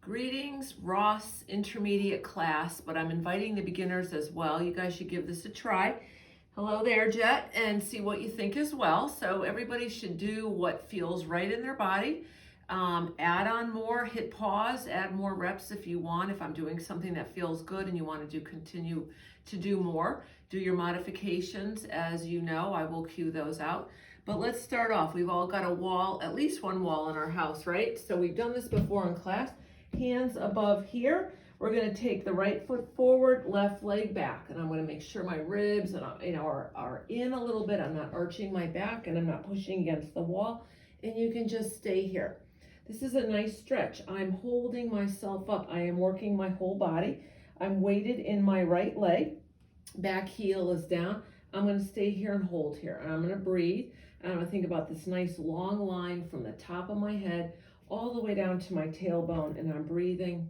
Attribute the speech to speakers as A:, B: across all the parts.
A: Greetings, Ross intermediate class, but I'm inviting the beginners as well. You guys should give this a try. Hello there, Jet, and see what you think as well. So everybody should do what feels right in their body. Add on more, hit pause, add more reps if you want. If I'm doing something that feels good and you want to continue to do more, do your modifications. As you know, I will cue those out. But let's start off. We've all got a wall, at least one wall in our house, right? So we've done this before in class. Hands above here. We're going to take the right foot forward, left leg back, and I'm going to make sure my ribs and are in a little bit. I'm not arching my back and I'm not pushing against the wall, and you can just stay here. This is a nice stretch. I'm holding myself up. I am working my whole body. I'm weighted in my right leg. Back heel is down. I'm going to stay here and hold here, and I'm going to breathe. And I'm going to think about this nice long line from the top of my head all the way down to my tailbone, and I'm breathing,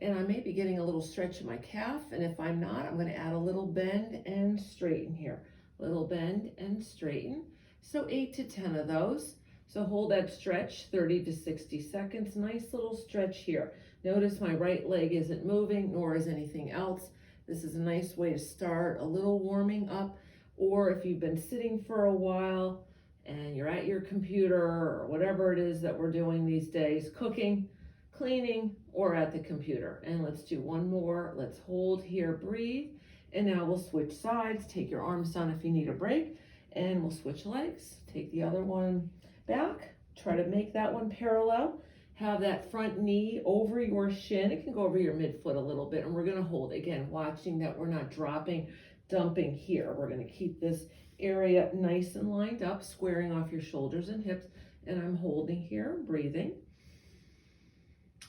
A: and I may be getting a little stretch in my calf, and if I'm not, I'm going to add a little bend and straighten here. Little bend and straighten. So 8 to 10 of those. So hold that stretch 30 to 60 seconds. Nice little stretch here. Notice my right leg isn't moving, nor is anything else. This is a nice way to start a little warming up, or if you've been sitting for a while and you're at your computer or whatever it is that we're doing these days, cooking, cleaning, or at the computer. And let's do one more. Let's hold here, breathe. And now we'll switch sides. Take your arms down if you need a break, and we'll switch legs. Take the other one back. Try to make that one parallel. Have that front knee over your shin. It can go over your midfoot a little bit, and we're gonna hold, again, watching that we're not dropping, dumping here. We're gonna keep this area nice and lined up, squaring off your shoulders and hips, and I'm holding here, breathing.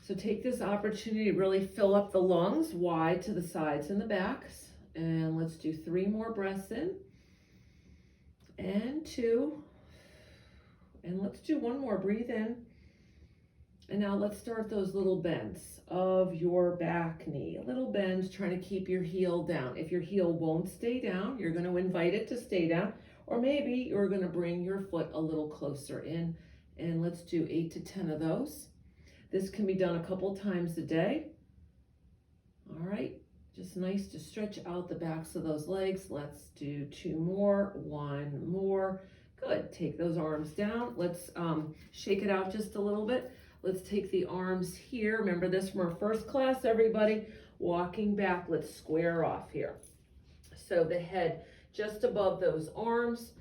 A: So take this opportunity to really fill up the lungs wide to the sides and the backs, and let's do 3 more breaths in, and 2, and let's do 1 more. Breathe in, and now let's start those little bends of your back knee. Little bends, trying to keep your heel down. If your heel won't stay down, you're going to invite it to stay down, or maybe you're going to bring your foot a little closer in, and let's do 8 to 10 of those. This can be done a couple times a day. All right, just nice to stretch out the backs of those legs. Let's do 2 more, 1 more. Good, take those arms down. Let's shake it out just a little bit. Let's take the arms here. Remember this from our first class, everybody. Walking back, let's square off here. So the head just above those arms,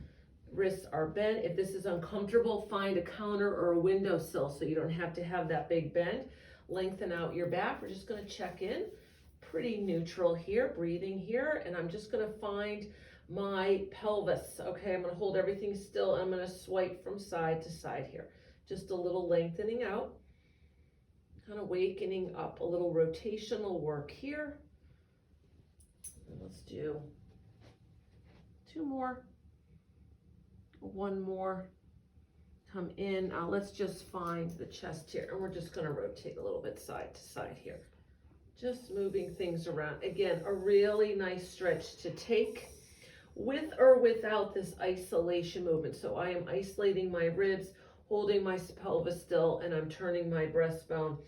A: wrists are bent. If this is uncomfortable, find a counter or a windowsill so you don't have to have that big bend. Lengthen out your back. We're just gonna check in. Pretty neutral here, breathing here, and I'm just gonna find my pelvis. Okay, I'm gonna hold everything still, and I'm gonna swipe from side to side here. Just a little lengthening out, kind of wakening up, a little rotational work here. And let's do 2 more, 1 more, come in. Now let's just find the chest here, and we're just gonna rotate a little bit side to side here. Just moving things around. Again, a really nice stretch to take with or without this isolation movement. So I am isolating my ribs, holding my pelvis still, and I'm turning my breastbone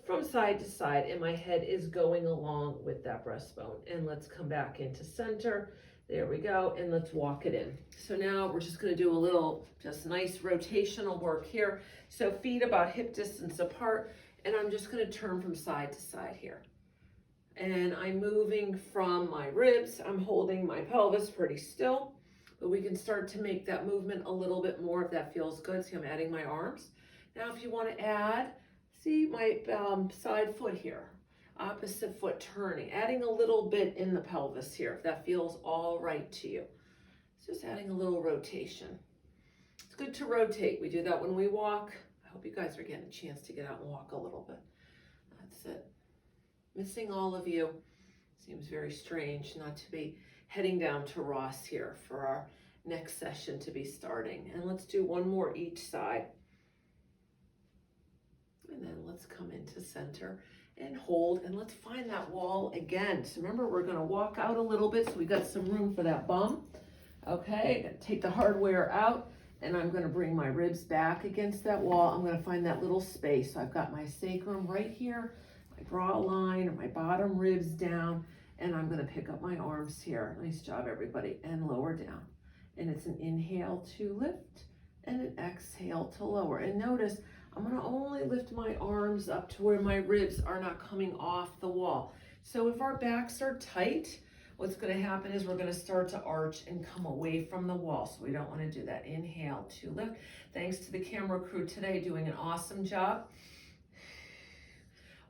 A: from side to side, and my head is going along with that breastbone. And let's come back into center. There we go, and let's walk it in. So now we're just gonna do a little, just nice rotational work here. So feet about hip distance apart, and I'm just gonna turn from side to side here. And I'm moving from my ribs. I'm holding my pelvis pretty still. But we can start to make that movement a little bit more if that feels good. See, I'm adding my arms. Now, if you want to add, see my side foot here, opposite foot turning, adding a little bit in the pelvis here, if that feels all right to you. It's just adding a little rotation. It's good to rotate. We do that when we walk. I hope you guys are getting a chance to get out and walk a little bit. That's it. Missing all of you. Seems very strange not to be heading down to Ross here for our next session to be starting. And let's do 1 more each side. And then let's come into center and hold, and let's find that wall again. So remember, we're gonna walk out a little bit so we got some room for that bum. Okay, take the hardware out, and I'm gonna bring my ribs back against that wall. I'm gonna find that little space. So I've got my sacrum right here, my bra line, or my bottom ribs down, and I'm gonna pick up my arms here. Nice job, everybody, and lower down. And it's an inhale to lift, and an exhale to lower. And notice, I'm gonna only lift my arms up to where my ribs are not coming off the wall. So if our backs are tight, what's gonna happen is we're gonna start to arch and come away from the wall. So we don't wanna do that. Inhale to lift. Thanks to the camera crew today, doing an awesome job.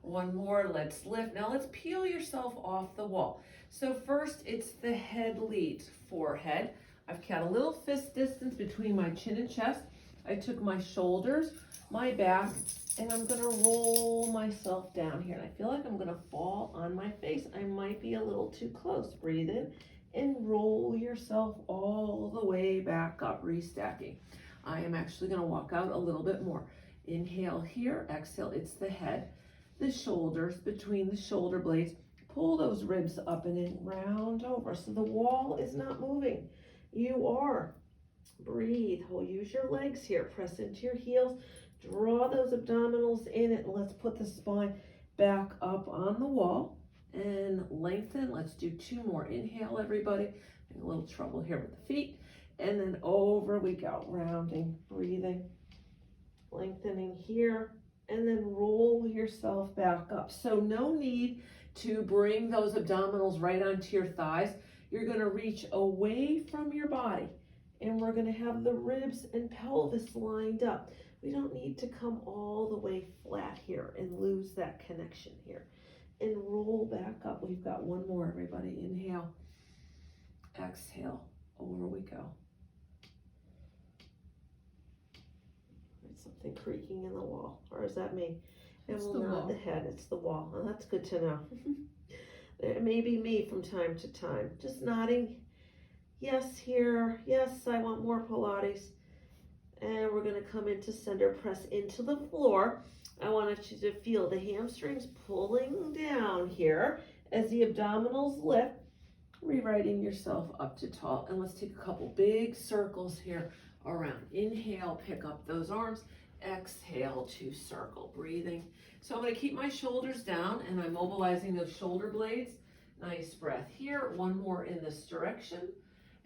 A: One more, let's lift. Now let's peel yourself off the wall. So first, it's the head lead, forehead. I've got a little fist distance between my chin and chest. I took my shoulders, my back, and I'm gonna roll myself down here. And I feel like I'm gonna fall on my face. I might be a little too close. Breathe in and roll yourself all the way back up, restacking. I am actually gonna walk out a little bit more. Inhale here, exhale, it's the head, the shoulders, between the shoulder blades. Pull those ribs up and in, round over. So the wall is not moving. You are. Breathe. Use your legs here. Press into your heels. Draw those abdominals in it. Let's put the spine back up on the wall and lengthen. Let's do 2 more. Inhale, everybody. A little trouble here with the feet. And then over we go. Rounding, breathing, lengthening here. And then roll yourself back up. So no need to bring those abdominals right onto your thighs. You're going to reach away from your body, and we're going to have the ribs and pelvis lined up. We don't need to come all the way flat here and lose that connection here. And roll back up. We've got one more, everybody. Inhale, exhale, over we go. There's something creaking in the wall, or is that me? And we'll nod the head. It's the wall. Oh, that's good to know. It may be me from time to time. Just nodding. Yes, here. Yes, I want more Pilates. And we're going to come into center, press into the floor. I want you to feel the hamstrings pulling down here as the abdominals lift, rewriting yourself up to tall. And let's take a couple big circles here around. Inhale, pick up those arms. Exhale to circle, breathing. So I'm going to keep my shoulders down and I'm mobilizing those shoulder blades. Nice breath here. One more in this direction.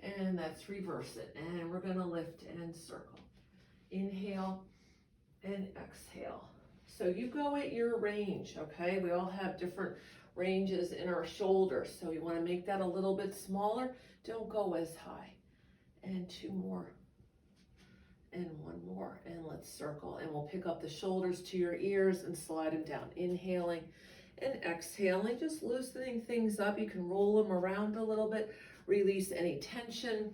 A: And let's reverse it. And we're going to lift and circle. Inhale and exhale. So you go at your range, okay? We all have different ranges in our shoulders. So you want to make that a little bit smaller. Don't go as high. And 2 more. And 1 more, and let's circle, and we'll pick up the shoulders to your ears and slide them down. Inhaling and exhaling, just loosening things up. You can roll them around a little bit, release any tension.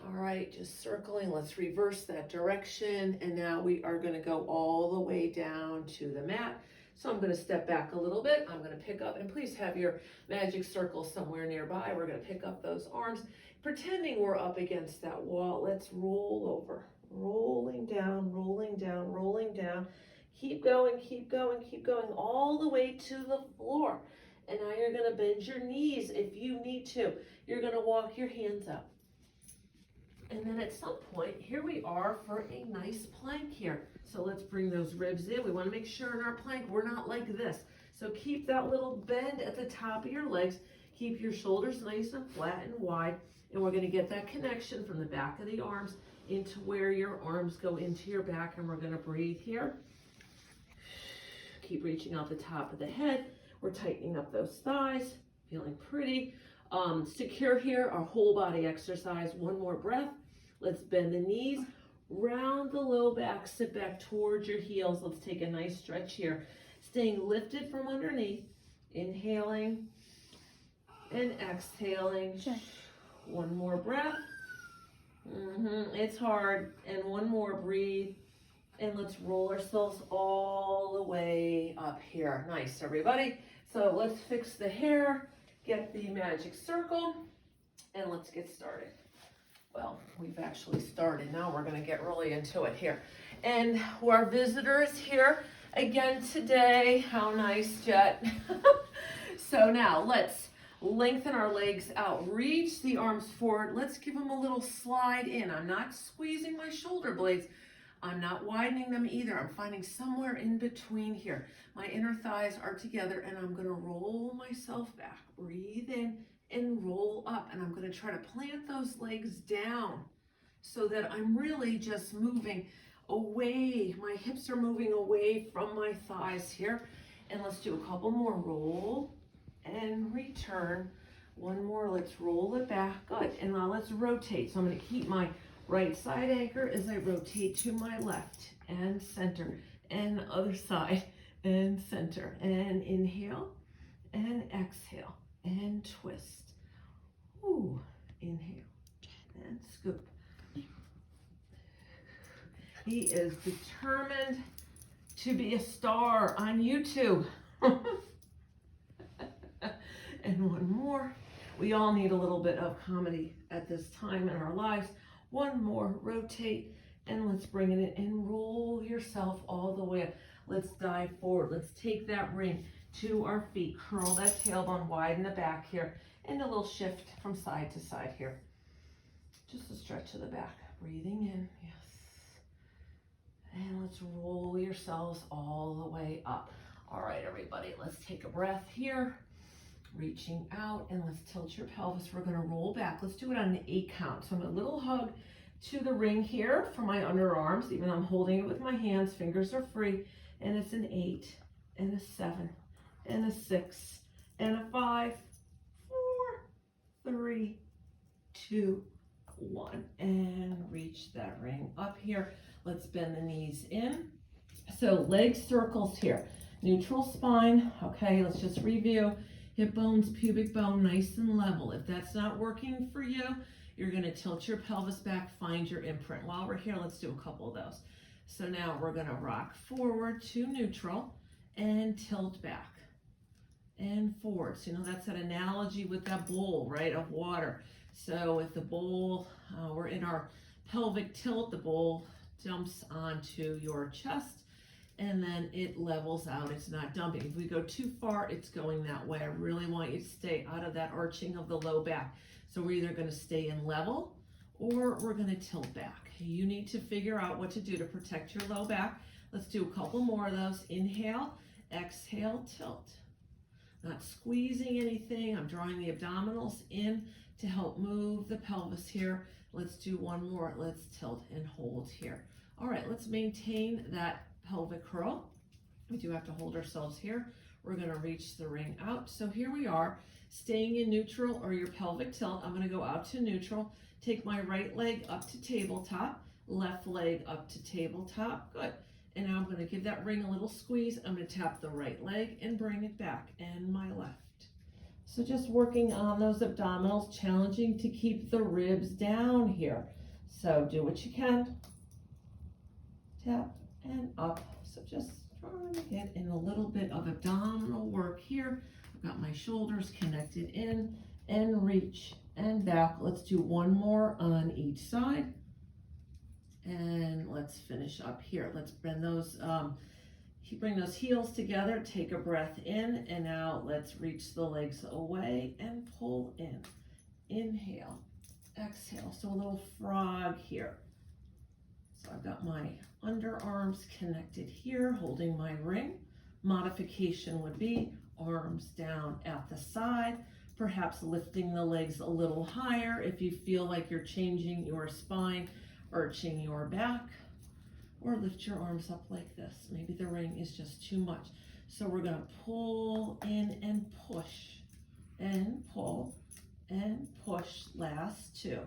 A: All right, just circling. Let's reverse that direction, and now we are going to go all the way down to the mat. So I'm going to step back a little bit. I'm going to pick up, and please have your magic circle somewhere nearby. We're going to pick up those arms, pretending we're up against that wall. Let's roll over, rolling down, rolling down, rolling down. Keep going, keep going, keep going, all the way to the floor. And now you're going to bend your knees if you need to. You're going to walk your hands up. And then at some point, here we are for a nice plank here. So let's bring those ribs in. We want to make sure in our plank we're not like this. So keep that little bend at the top of your legs. Keep your shoulders nice and flat and wide. And we're going to get that connection from the back of the arms into where your arms go into your back. And we're going to breathe here. Keep reaching out the top of the head. We're tightening up those thighs, feeling pretty secure here. Our whole body exercise. One more breath. Let's bend the knees, round the low back, sit back towards your heels. Let's take a nice stretch here. Staying lifted from underneath. Inhaling and exhaling. Check. One more breath. It's hard. And one more, breathe. And let's roll ourselves all the way up here. Nice, everybody. So let's fix the hair, get the magic circle, and let's get started. Well, we've actually started. Now we're going to get really into it here. And our visitors here again today. How nice, Jet. So now let's Lengthen our legs out. Reach the arms forward. Let's give them a little slide in. I'm not squeezing my shoulder blades. I'm not widening them either. I'm finding somewhere in between here. My inner thighs are together and I'm gonna roll myself back. Breathe in and roll up. And I'm gonna try to plant those legs down so that I'm really just moving away. My hips are moving away from my thighs here. And let's do a couple more. Roll and return. One more, let's roll it back. Good, and now let's rotate. So I'm gonna keep my right side anchor as I rotate to my left and center and other side and center. And inhale and exhale and twist. Ooh, inhale and scoop. He is determined to be a star on YouTube. And one more. We all need a little bit of comedy at this time in our lives. One more, rotate, and let's bring it in and roll yourself all the way up. Let's dive forward. Let's take that ring to our feet. Curl that tailbone, widen the back here, and a little shift from side to side here. Just a stretch to the back. Breathing in, yes. And let's roll yourselves all the way up. All right, everybody, let's take a breath here. Reaching out, and let's tilt your pelvis. We're gonna roll back. Let's do it on an 8 count. So I'm a little hug to the ring here for my underarms, even though I'm holding it with my hands, fingers are free. And it's an 8, and a 7, and a 6, and a 5, 4, 3, 2, 1. And reach that ring up here. Let's bend the knees in. So leg circles here. Neutral spine. Okay, let's just review. Hip bones, pubic bone, nice and level. If that's not working for you, you're gonna tilt your pelvis back, find your imprint. While we're here, let's do a couple of those. So now we're gonna rock forward to neutral and tilt back and forward. So you know, that's that analogy with that bowl, right, of water. So with the bowl, we're in our pelvic tilt, the bowl jumps onto your chest, and then it levels out. It's not dumping. If we go too far, it's going that way. I really want you to stay out of that arching of the low back. So we're either gonna stay in level or we're gonna tilt back. You need to figure out what to do to protect your low back. Let's do a couple more of those. Inhale, exhale, tilt. Not squeezing anything. I'm drawing the abdominals in to help move the pelvis here. Let's do one more. Let's tilt and hold here. All right, let's maintain that pelvic curl. We do have to hold ourselves here. We're gonna reach the ring out. So here we are, staying in neutral or your pelvic tilt. I'm gonna go out to neutral, take my right leg up to tabletop, left leg up to tabletop, good. And now I'm gonna give that ring a little squeeze. I'm gonna tap the right leg and bring it back, and my left. So just working on those abdominals, challenging to keep the ribs down here. So do what you can. Tap and up. So just trying to get in a little bit of abdominal work here. I've got my shoulders connected in and reach and back. Let's do one more on each side. And let's finish up here. Let's bring those heels together, take a breath in, and now let's reach the legs away and pull in. Inhale, exhale. So a little frog here. So I've got my underarms connected here, holding my ring. Modification would be arms down at the side, perhaps lifting the legs a little higher if you feel like you're changing your spine, arching your back, or lift your arms up like this. Maybe the ring is just too much. So we're gonna pull in and push, and pull and push. Last 2.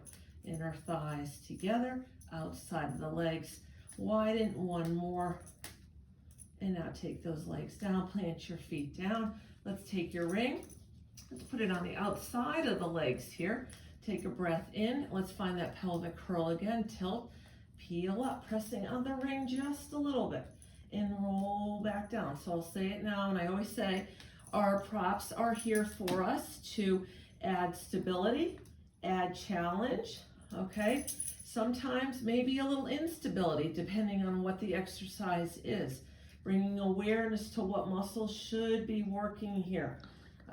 A: Inner thighs together, outside of the legs, widen. One more. And now take those legs down, plant your feet down. Let's take your ring. Let's put it on the outside of the legs here. Take a breath in. Let's find that pelvic curl again. Tilt, peel up, pressing on the ring just a little bit, and roll back down. So I'll say it now, and I always say our props are here for us to add stability, add challenge, okay? Sometimes maybe a little instability depending on what the exercise is. Bringing awareness to what muscles should be working here.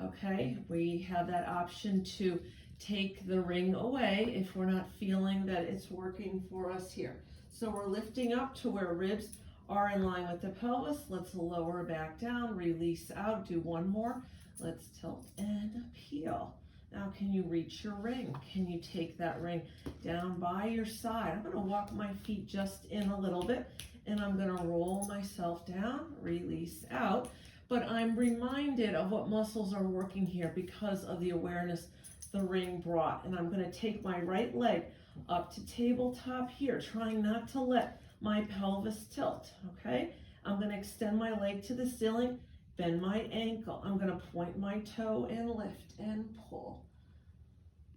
A: Okay, we have that option to take the ring away if we're not feeling that it's working for us here. So we're lifting up to where ribs are in line with the pelvis. Let's lower back down, release out, do one more. Let's tilt and peel. Now, can you reach your ring? Can you take that ring down by your side? I'm gonna walk my feet just in a little bit, and I'm gonna roll myself down, release out. But I'm reminded of what muscles are working here because of the awareness the ring brought. And I'm gonna take my right leg up to tabletop here, trying not to let my pelvis tilt, okay? I'm gonna extend my leg to the ceiling, bend my ankle. I'm gonna point my toe and lift and pull.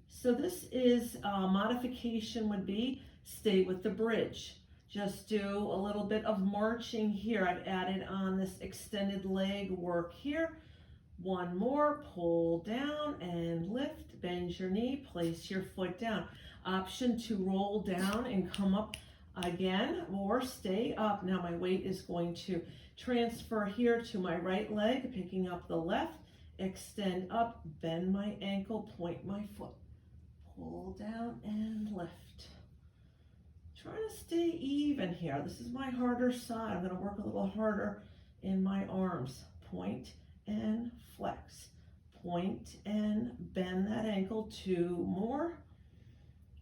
A: So this is modification would be stay with the bridge. Just do a little bit of marching here. I've added on this extended leg work here. One more, pull down and lift, bend your knee, place your foot down. Option to roll down and come up again or stay up. Now my weight is going to transfer here to my right leg, picking up the left, extend up, bend my ankle, point my foot, pull down and lift. Trying to stay even here. This is my harder side. I'm going to work a little harder in my arms. Point and flex. Point and bend that ankle. Two more.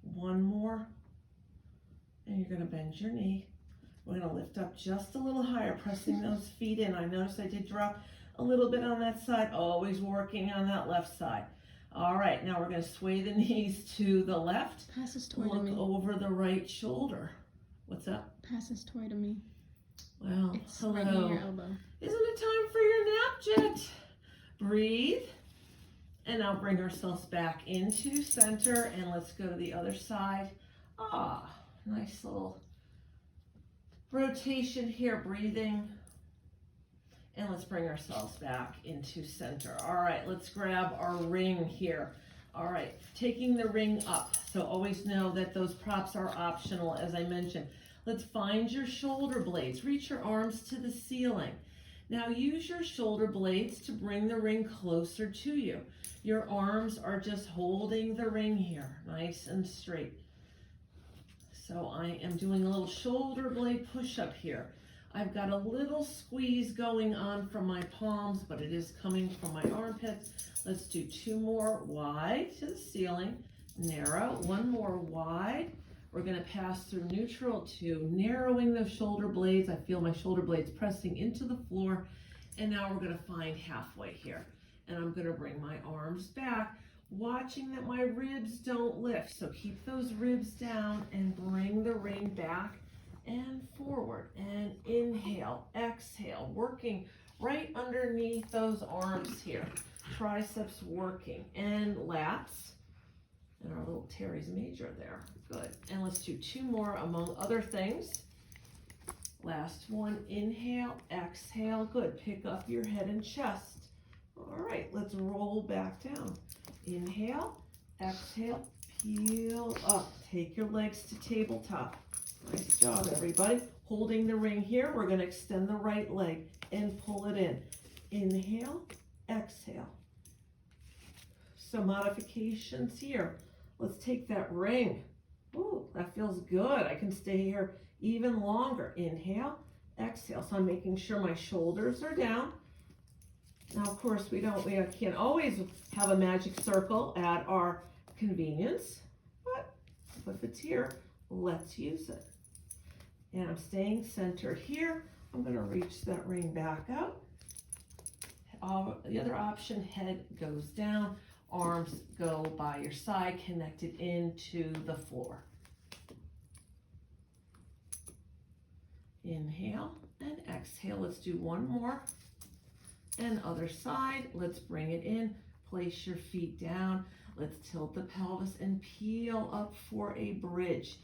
A: One more. And you're going to bend your knee. We're going to lift up just a little higher, pressing those feet in. I noticed I did drop a little bit on that side, always working on that left side. All right, now we're going to sway the knees to the left.
B: Pass this toy to
A: Look
B: me.
A: over the right shoulder. What's up?
B: Pass this toy to me.
A: Well,
B: It's
A: hello.
B: right near your elbow.
A: Isn't it time for your nap, Jet? Breathe. And now bring ourselves back into center, and let's go to the other side. Ah, nice little rotation here, breathing. And let's bring ourselves back into center. All right, let's grab our ring here. All right, taking the ring up. So always know that those props are optional, as I mentioned. Let's find your shoulder blades. Reach your arms to the ceiling. Now use your shoulder blades to bring the ring closer to you. Your arms are just holding the ring here, nice and straight. So I am doing a little shoulder blade push-up here. I've got a little squeeze going on from my palms, but it is coming from my armpits. Let's do two more wide to the ceiling, narrow, one more wide. We're gonna pass through neutral to narrowing the shoulder blades. I feel my shoulder blades pressing into the floor. And now we're gonna find halfway here. And I'm gonna bring my arms back, watching that my ribs don't lift. So keep those ribs down and bring the ring back and forward, and inhale, exhale, working right underneath those arms here. Triceps working, and lats, and our little teres major there. Good. And let's do two more among other things. Last one, inhale, exhale. Good. Pick up your head and chest. All right, let's roll back down. Inhale, exhale, peel up. Take your legs to tabletop. Nice job, everybody. Holding the ring here, we're going to extend the right leg and pull it in. Inhale, exhale. So modifications here. Let's take that ring. Ooh, that feels good. I can stay here even longer. Inhale, exhale. So I'm making sure my shoulders are down. Now, of course, we can't always have a magic circle at our convenience, but if it's here, let's use it. And I'm staying centered here. I'm going to reach that ring back out. The other option, head goes down, arms go by your side, connected into the floor. Inhale and exhale. Let's do one more. And other side, let's bring it in. Place your feet down. Let's tilt the pelvis and peel up for a bridge.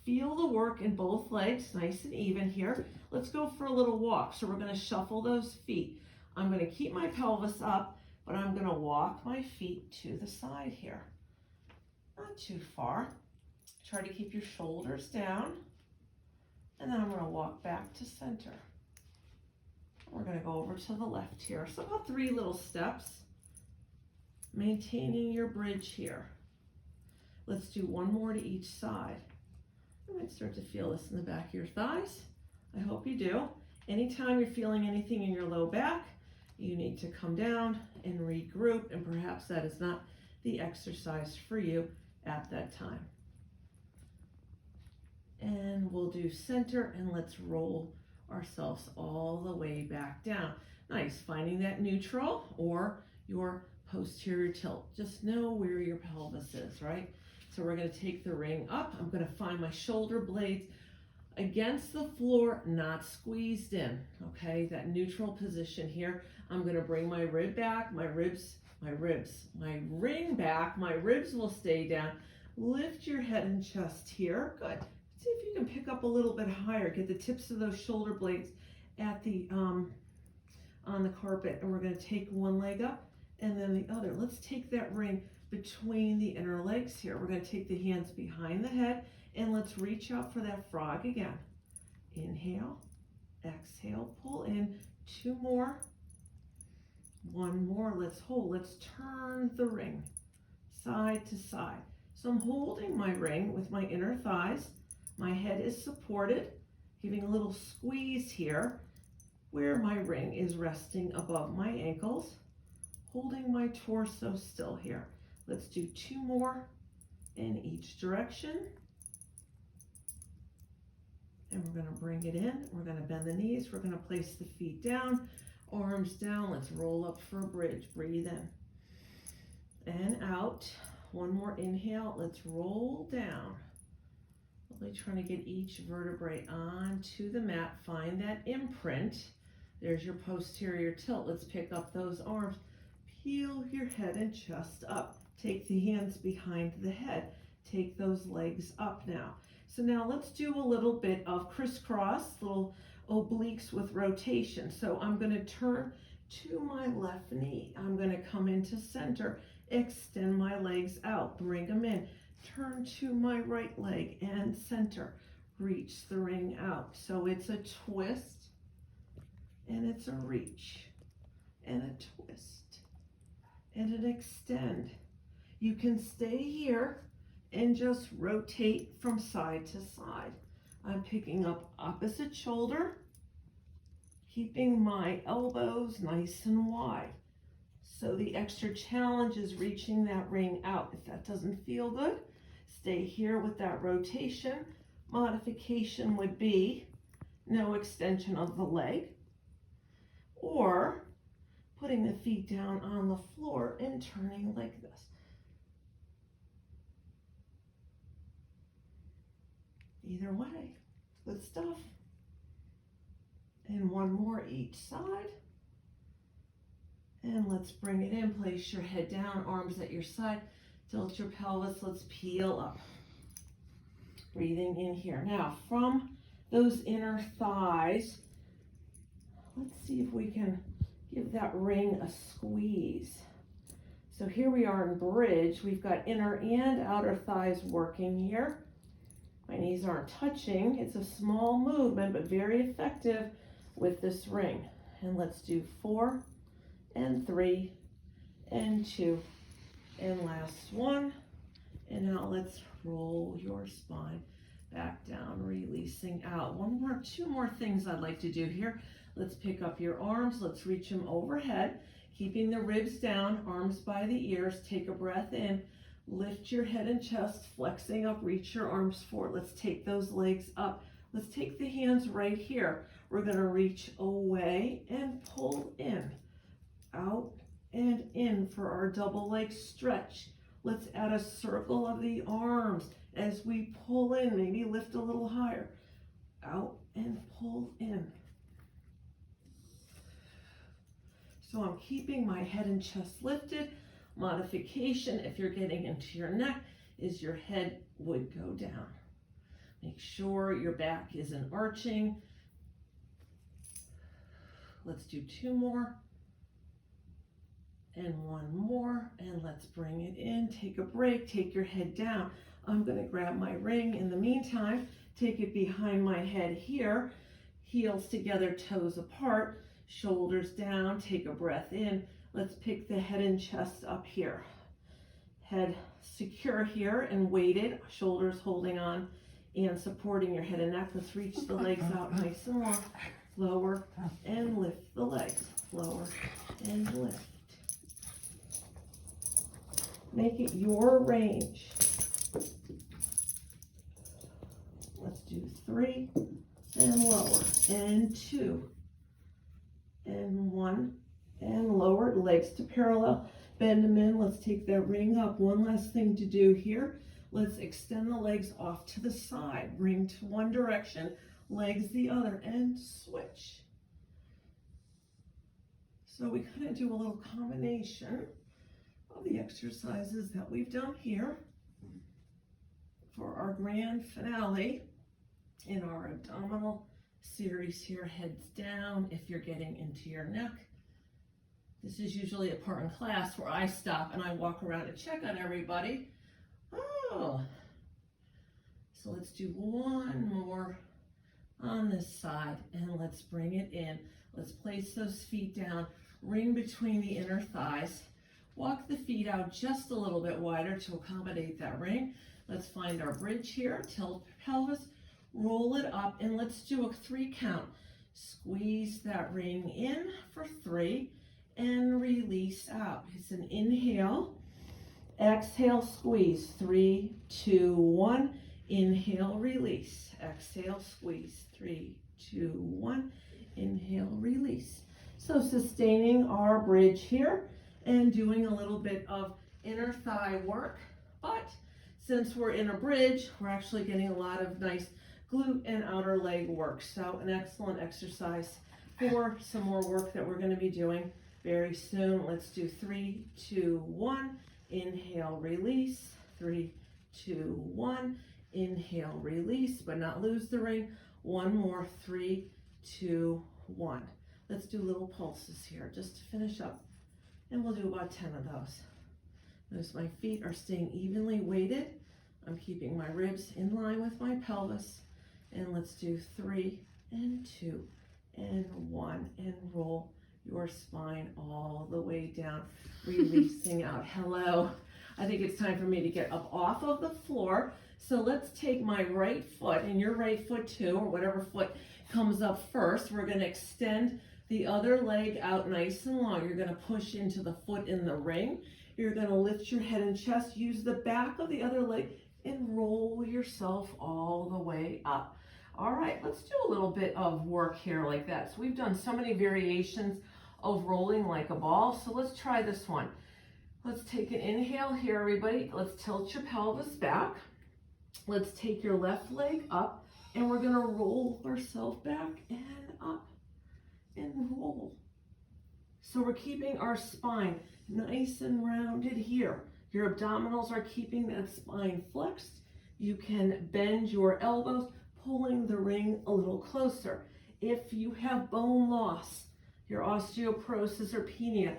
A: Feel the work in both legs, nice and even here. Let's go for a little walk. So we're going to shuffle those feet. I'm going to keep my pelvis up, but I'm going to walk my feet to the side here. Not too far. Try to keep your shoulders down. And then I'm going to walk back to center. We're going to go over to the left here. So about 3 little steps. maintaining your bridge here. Let's do one more to each side. You might start to feel this in the back of your thighs. I hope you do. Anytime you're feeling anything in your low back, you need to come down and regroup, and perhaps that is not the exercise for you at that time. And we'll do center, and let's roll ourselves all the way back down. Nice, finding that neutral or your posterior tilt. Just know where your pelvis is, right? So we're going to take the ring up. I'm going to find my shoulder blades against the floor, not squeezed in, okay? That neutral position here. I'm going to bring my rib back, my ring back, my ribs will stay down. Lift your head and chest here. Good. See if you can pick up a little bit higher. Get the tips of those shoulder blades at the on the carpet, and we're going to take one leg up and then the other. Let's take that ring between the inner legs here. We're going to take the hands behind the head, and let's reach out for that frog again. Inhale, exhale, pull in. 2 more. 1 more. Let's hold. Let's turn the ring side to side. So I'm holding my ring with my inner thighs. My head is supported, giving a little squeeze here where my ring is resting above my ankles, holding my torso still here. Let's do 2 more in each direction. And we're going to bring it in. We're going to bend the knees. We're going to place the feet down, arms down. Let's roll up for a bridge. Breathe in and out. 1 more inhale. Let's roll down. Really trying to get each vertebrae onto the mat. Find that imprint. There's your posterior tilt. Let's pick up those arms. Peel your head and chest up. Take the hands behind the head. Take those legs up now. So now let's do a little bit of crisscross, little obliques with rotation. So I'm going to turn to my left knee. I'm going to come into center, extend my legs out, bring them in. Turn to my right leg and center. Reach the ring out. So it's a twist and it's a reach and a twist and an extend. You can stay here and just rotate from side to side. I'm picking up opposite shoulder, keeping my elbows nice and wide. So the extra challenge is reaching that ring out. If that doesn't feel good, stay here with that rotation. Modification would be no extension of the leg, or putting the feet down on the floor and turning like this. Either way, good stuff. And 1 more each side. And let's bring it in. Place your head down, arms at your side. Tilt your pelvis. Let's peel up. Breathing in here. Now, from those inner thighs, let's see if we can give that ring a squeeze. So here we are in bridge. We've got inner and outer thighs working here. My knees aren't touching. It's a small movement, but very effective with this ring. And let's do 4 and 3 and 2 and last 1. And now let's roll your spine back down, releasing out. 2 more things I'd like to do here. Let's pick up your arms. Let's reach them overhead, keeping the ribs down, arms by the ears. Take a breath in. Lift your head and chest, flexing up, reach your arms forward. Let's take those legs up. Let's take the hands right here. We're going to reach away and pull in, out and in for our double leg stretch. Let's add a circle of the arms as we pull in, maybe lift a little higher, out and pull in. So I'm keeping my head and chest lifted. Modification, if you're getting into your neck, is your head would go down. Make sure your back isn't arching. Let's do 2 more and 1 more, and let's bring it in. Take a break, take your head down. I'm going to grab my ring. In the meantime, take it behind my head here, heels together, toes apart, shoulders down. Take a breath in. Let's pick the head and chest up here. Head secure here and weighted, shoulders holding on and supporting your head and neck. Let's reach the legs out nice and long. Lower and lift the legs. Lower and lift. Make it your range. Let's do 3 and lower and 2 and 1 and lower. Legs to parallel. Bend them in. Let's take that ring up. One last thing to do here. Let's extend the legs off to the side. Ring to one direction, legs the other, and switch. So we kind of do a little combination of the exercises that we've done here for our grand finale in our abdominal series here. Heads down if you're getting into your neck. This is usually a part in class where I stop and I walk around and check on everybody. Oh, so let's do one more on this side and let's bring it in. Let's place those feet down, ring between the inner thighs. Walk the feet out just a little bit wider to accommodate that ring. Let's find our bridge here, tilt pelvis, roll it up, and let's do a 3 count. Squeeze that ring in for 3 and release out. It's an inhale, exhale, squeeze, 3, 2, 1, inhale, release, exhale, squeeze, 3, 2, 1, inhale, release. So sustaining our bridge here and doing a little bit of inner thigh work, but since we're in a bridge, we're actually getting a lot of nice glute and outer leg work. So an excellent exercise for some more work that we're going to be doing very soon. Let's do 3, 2, 1, inhale, release, 3, 2, 1, inhale, release, but not lose the ring. One more, 3, 2, 1. Let's do little pulses here just to finish up. And we'll do about 10 of those. Notice my feet are staying evenly weighted. I'm keeping my ribs in line with my pelvis. And let's do 3 and 2 and 1 and roll your spine all the way down, releasing out. Hello. I think it's time for me to get up off of the floor. So let's take my right foot and your right foot too, or whatever foot comes up first. We're going to extend the other leg out nice and long. You're going to push into the foot in the ring. You're going to lift your head and chest. Use the back of the other leg and roll yourself all the way up. All right, let's do a little bit of work here like that. So we've done so many variations of rolling like a ball. So let's try this one. Let's take an inhale here, everybody. Let's tilt your pelvis back. Let's take your left leg up and we're going to roll ourselves back and up and roll. So we're keeping our spine nice and rounded here. Your abdominals are keeping that spine flexed. You can bend your elbows, pulling the ring a little closer. If you have bone loss, your osteoporosis or penia,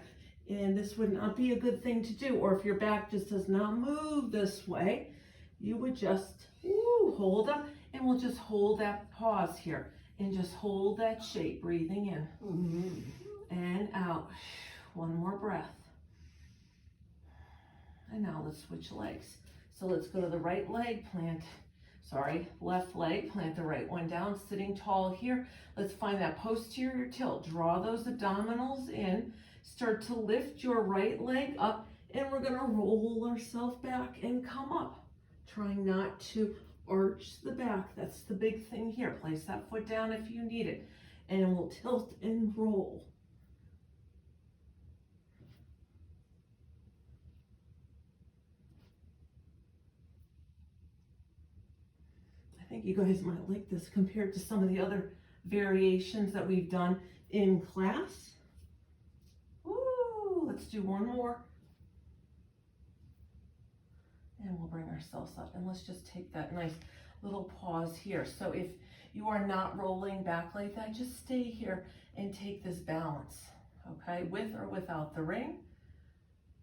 A: and this would not be a good thing to do, or if your back just does not move this way, you would just hold up, and we'll just hold that pause here and just hold that shape, breathing in and out. One more breath. And now let's switch legs. So let's go to the right leg, left leg, plant the right one down, sitting tall here. Let's find that posterior tilt. Draw those abdominals in. Start to lift your right leg up, and we're gonna roll ourselves back and come up. Trying not to arch the back. That's the big thing here. Place that foot down if you need it. And we'll tilt and roll. I think you guys might like this compared to some of the other variations that we've done in class. Woo, let's do one more. And we'll bring ourselves up, and let's just take that nice little pause here. So if you are not rolling back like that, just stay here and take this balance, okay, with or without the ring.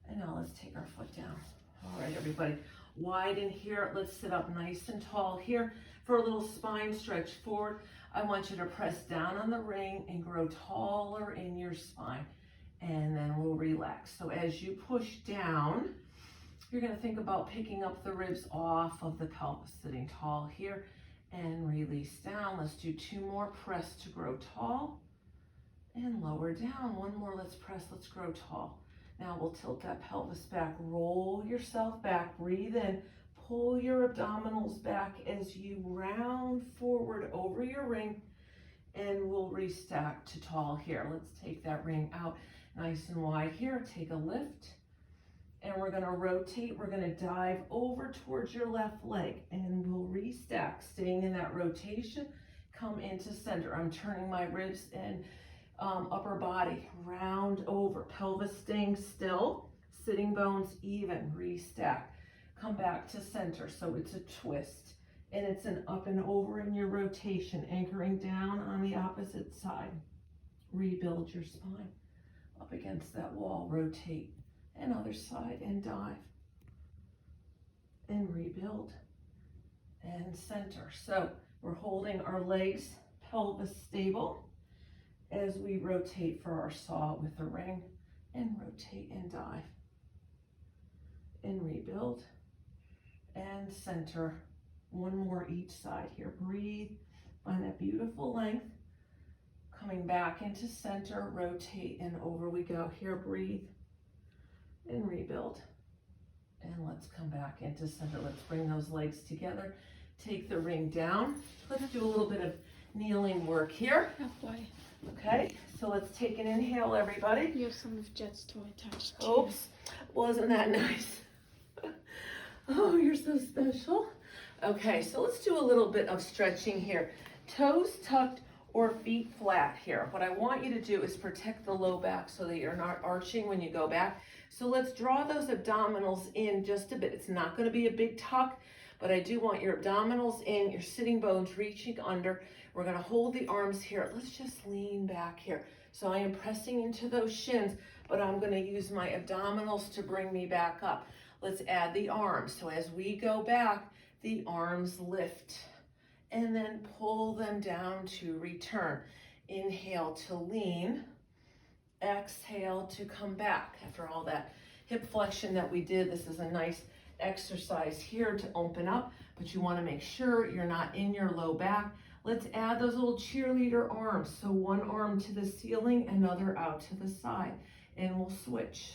A: And now let's take our foot down. All right, everybody, widen here. Let's sit up nice and tall here for a little spine stretch forward. I want you to press down on the ring and grow taller in your spine. and then we'll relax. So as you push down, you're gonna think about picking up the ribs off of the pelvis, sitting tall here, and release down. Let's do 2 more, press to grow tall, and lower down. 1 more, let's press, let's grow tall. Now we'll tilt that pelvis back, roll yourself back, breathe in, pull your abdominals back as you round forward over your ring, and we'll restack to tall here. Let's take that ring out nice and wide here. Take a lift, and we're gonna rotate. We're gonna dive over towards your left leg, and we'll restack, staying in that rotation. Come into center. I'm turning my ribs and upper body, round over, pelvis staying still, sitting bones even, restack. Come back to center, so it's a twist, and it's an up and over in your rotation, anchoring down on the opposite side. Rebuild your spine, up against that wall, rotate, and other side, and dive, and rebuild, and center. So we're holding our legs, pelvis stable, as we rotate for our saw with the ring, and rotate and dive, and rebuild, and center. 1 more each side here. Breathe, find that beautiful length. Coming back into center, rotate, and over we go. Here, breathe, and rebuild. And let's come back into center. Let's bring those legs together. Take the ring down. Let's do a little bit of kneeling work here.
B: Halfway.
A: Okay, so let's take an inhale, everybody.
B: You have some of Jet's toy attached to
A: Oops, wasn't that nice? Oh, you're so special. Okay, so let's do a little bit of stretching here. Toes tucked or feet flat here. What I want you to do is protect the low back so that you're not arching when you go back. So let's draw those abdominals in just a bit. It's not going to be a big tuck, but I do want your abdominals in, your sitting bones reaching under. We're going to hold the arms here. Let's just lean back here. So I am pressing into those shins, but I'm going to use my abdominals to bring me back up. Let's add the arms. So as we go back, the arms lift, and then pull them down to return. Inhale to lean, exhale to come back. After all that hip flexion that we did, this is a nice exercise here to open up, but you want to make sure you're not in your low back. Let's add those little cheerleader arms. So 1 arm to the ceiling, another out to the side, and we'll switch.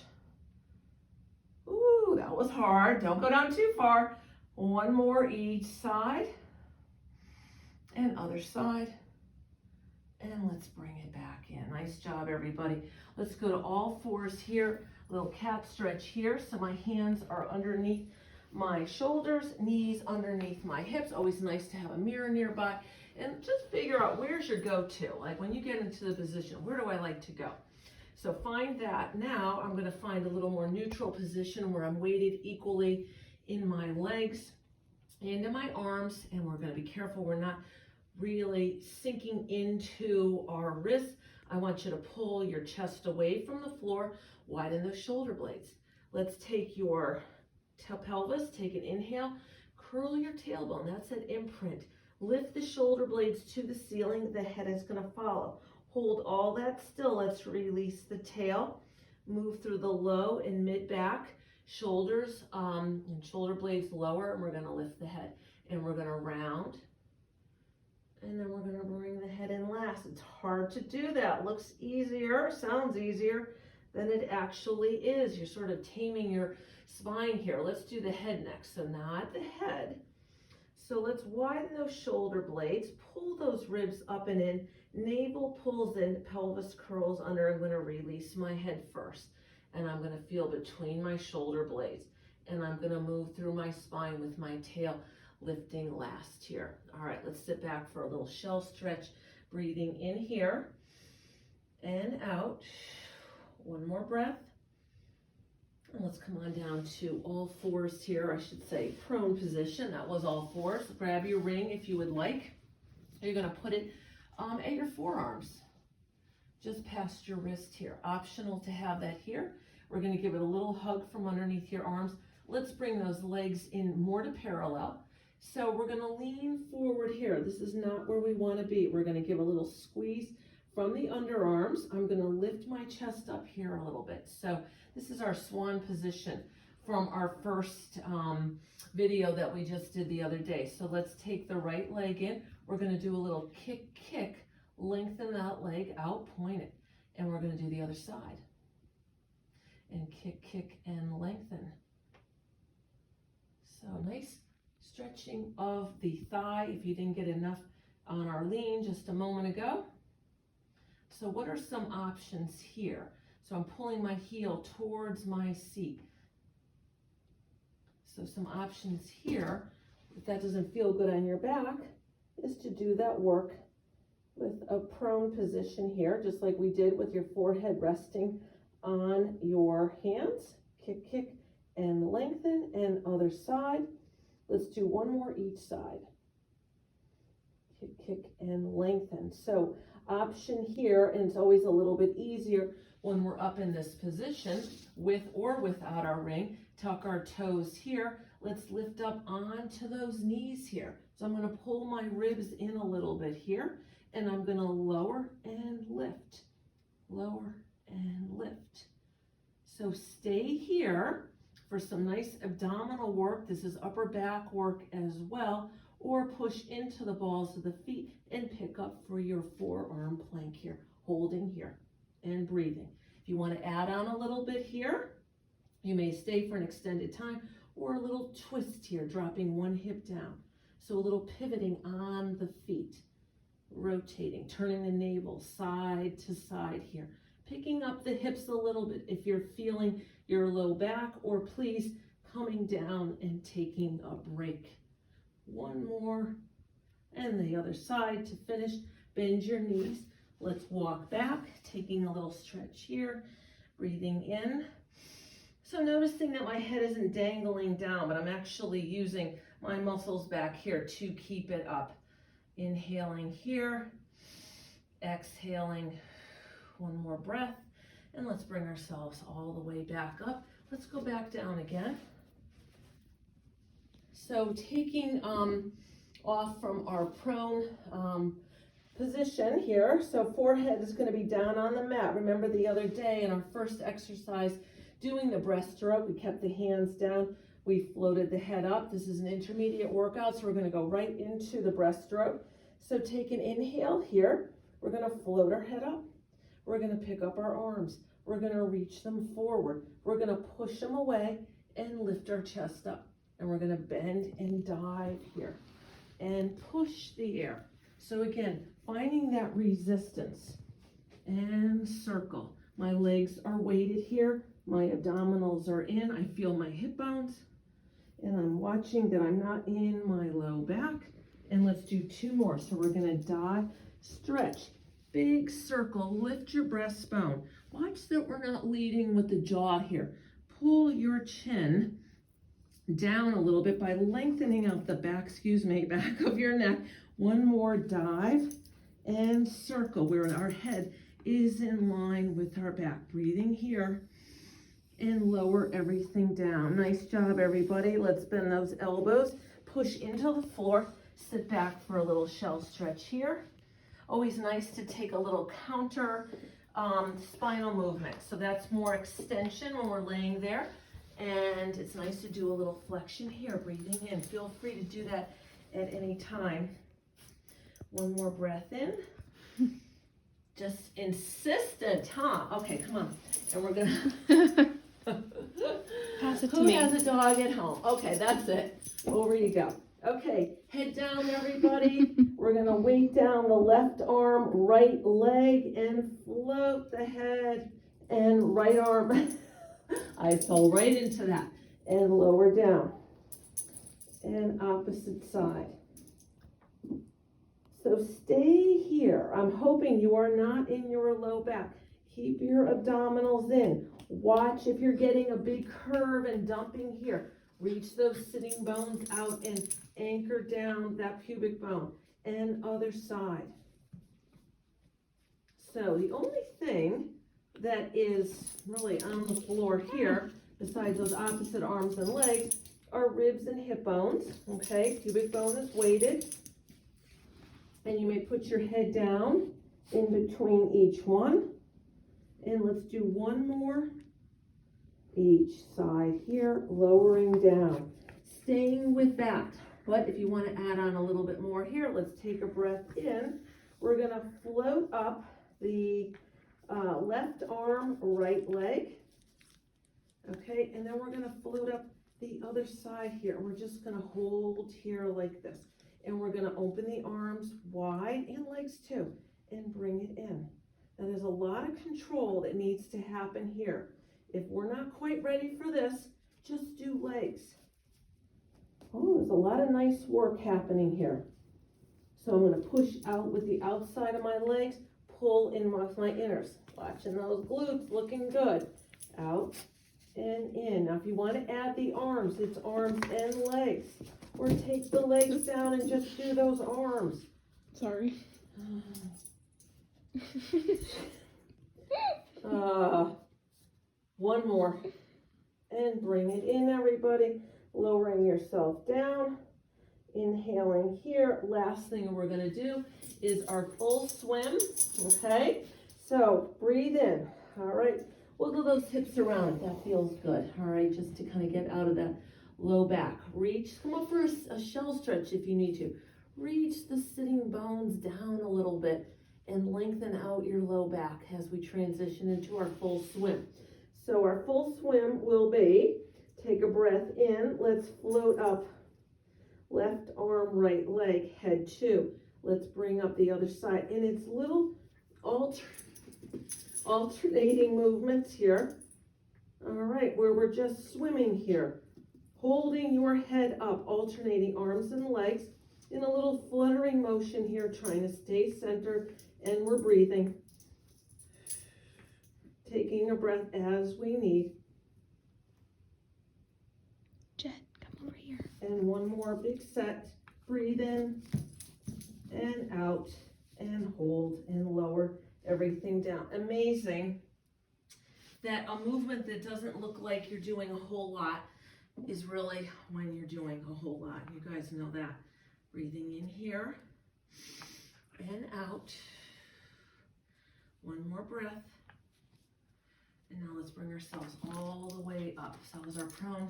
A: Ooh, that was hard. Don't go down too far. 1 more each side, and other side, and let's bring it back in. Nice job, everybody. Let's go to all fours here. Little cat stretch here. So my hands are underneath my shoulders, knees underneath my hips. Always nice to have a mirror nearby. And just figure out, where's your go-to? Like when you get into the position, where do I like to go? So find that. Now I'm going to find a little more neutral position where I'm weighted equally in my legs, into my arms, and we're going to be careful we're not really sinking into our wrists. I want you to pull your chest away from the floor, widen those shoulder blades. Let's take your pelvis, take an inhale, curl your tailbone, that's an imprint. Lift the shoulder blades to the ceiling, the head is going to follow. Hold all that still. Let's release the tail, move through the low and mid back, shoulders and shoulder blades lower, and we're going to lift the head, and we're going to round, and then we're going to bring the head in last. It's hard to do that. Looks easier, sounds easier than it actually is. You're sort of taming your spine here. Let's do the head next. So not the head. So let's widen those shoulder blades, pull those ribs up and in, navel pulls in, pelvis curls under. I'm going to release my head first, and I'm going to feel between my shoulder blades, and I'm going to move through my spine with my tail lifting last here. All right, let's sit back for a little shell stretch, breathing in here and out. 1 more breath. And let's come on down to all fours here. I should say prone position. That was all fours. Grab your ring if you would like. You're going to put it at your forearms, just past your wrist here. Optional to have that here. We're going to give it a little hug from underneath your arms. Let's bring those legs in more to parallel. So we're going to lean forward here. This is not where we want to be. We're going to give a little squeeze from the underarms, I'm gonna lift my chest up here a little bit. So this is our swan position from our first video that we just did the other day. So let's take the right leg in. We're gonna do a little kick, kick, lengthen that leg out, point it. And we're gonna do the other side. And kick, kick, and lengthen. So nice stretching of the thigh if you didn't get enough on our lean just a moment ago. So what are some options here? So I'm pulling my heel towards my seat. So some options here, if that doesn't feel good on your back, is to do that work with a prone position here, just like we did with your forehead resting on your hands. Kick, kick, and lengthen, and other side. Let's do one more each side. Kick, kick, and lengthen. So option here, and it's always a little bit easier when we're up in this position, with or without our ring. Tuck our toes here. Let's lift up onto those knees here. So I'm going to pull my ribs in a little bit here, and I'm going to lower and lift. Lower and lift. So stay here for some nice abdominal work. This is upper back work as well, or push into the balls of the feet and pick up for your forearm plank here, holding here and breathing. If you want to add on a little bit here, you may stay for an extended time, or a little twist here, dropping one hip down. So a little pivoting on the feet, rotating, turning the navel side to side here, picking up the hips a little bit if you're feeling your low back, or please coming down and taking a break. One more, and the other side to finish. Bend your knees. Let's walk back, taking a little stretch here, breathing in. So noticing that my head isn't dangling down, but I'm actually using my muscles back here to keep it up. Inhaling here, exhaling, one more breath, and let's bring ourselves all the way back up. Let's go back down again. So taking off from our prone position here, so forehead is going to be down on the mat. Remember the other day in our first exercise, doing the breaststroke, we kept the hands down, we floated the head up. This is an intermediate workout, so we're going to go right into the breaststroke. So take an inhale here. We're going to float our head up. We're going to pick up our arms. We're going to reach them forward. We're going to push them away and lift our chest up. And we're going to bend and dive here and push the air. So again, finding that resistance and circle. My legs are weighted here. My abdominals are in. I feel my hip bones, and I'm watching that I'm not in my low back. And let's do two more. So we're going to dive, stretch, big circle, lift your breastbone. Watch that we're not leading with the jaw here. Pull your chin down a little bit by lengthening out the back, back of your neck. One more dive and circle where our head is in line with our back. Breathing here and lower everything down. Nice job, everybody. Let's bend those elbows, push into the floor, sit back for a little shell stretch here. Always nice to take a little counter spinal movement. So that's more extension when we're laying there. And it's nice to do a little flexion here, breathing in. Feel free to do that at any time. One more breath in. Just insistent, huh? Okay, come on. And we're gonna
B: Pass it to
A: Who
B: me.
A: has a dog at home? Okay, that's it. Over you go. Okay, head down, everybody. We're gonna weight down the left arm, right leg, and float the head, and right arm. I fell right into that. And lower down. And opposite side. So stay here. I'm hoping you are not in your low back. Keep your abdominals in. Watch if you're getting a big curve and dumping here. Reach those sitting bones out and anchor down that pubic bone. And other side. So the only thing that is really on the floor here, besides those opposite arms and legs, are ribs and hip bones. Okay, pubic bone is weighted. And you may put your head down in between each one. And let's do one more each side here, lowering down. Staying with that. But if you want to add on a little bit more here, let's take a breath in. We're going to float up the left arm, right leg. Okay, and then we're going to float up the other side here. We're just going to hold here like this. And we're going to open the arms wide and legs too, and bring it in. Now there's a lot of control that needs to happen here. If we're not quite ready for this, just do legs. Oh, there's a lot of nice work happening here. So I'm going to push out with the outside of my legs, pull in with my inners. Watching those glutes, looking good. Out and in. Now if you want to add the arms, it's arms and legs. Or take the legs down and just do those arms.
B: Sorry.
A: One more. And bring it in, everybody. Lowering yourself down. Inhaling here. Last thing we're going to do is our full swim. Okay? So breathe in. All right. Wiggle those hips around. That feels good. All right. Just to kind of get out of that low back. Reach. Come up for a shell stretch if you need to. Reach the sitting bones down a little bit and lengthen out your low back as we transition into our full swim. So our full swim will be, take a breath in. Let's float up. Left arm, right leg, head 2. Let's bring up the other side. And it's little alternating movements here. All right, where we're just swimming here. Holding your head up, alternating arms and legs in a little fluttering motion here, trying to stay centered, and we're breathing. Taking a breath as we need.
B: Jet, come over here.
A: And one more big set. Breathe in and out and hold and lower everything down. Amazing that a movement that doesn't look like you're doing a whole lot is really when you're doing a whole lot. You guys know that. Breathing in here and out. One more breath. And now let's bring ourselves all the way up. So that was our prone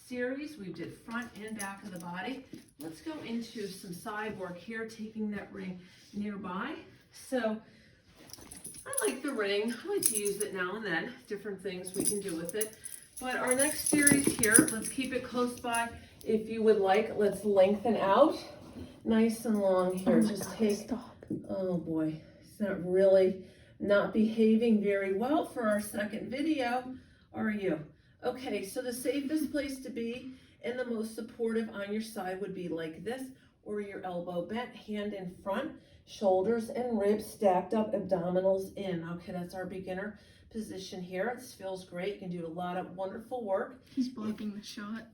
A: series. We did front and back of the body. Let's go into some side work here, taking that ring nearby. So I like the ring. I like to use it now and then. Different things we can do with it. But our next series here, let's keep it close by. If you would like, let's lengthen out. Nice and long here. Just take, oh boy, it's not behaving very well for our second video, are you? Okay, so the safest place to be and the most supportive on your side would be like this, or your elbow bent, hand in front, shoulders and ribs stacked up, abdominals in. Okay, that's our beginner position here. This feels great. You can do a lot of wonderful work.
B: He's blocking the shot.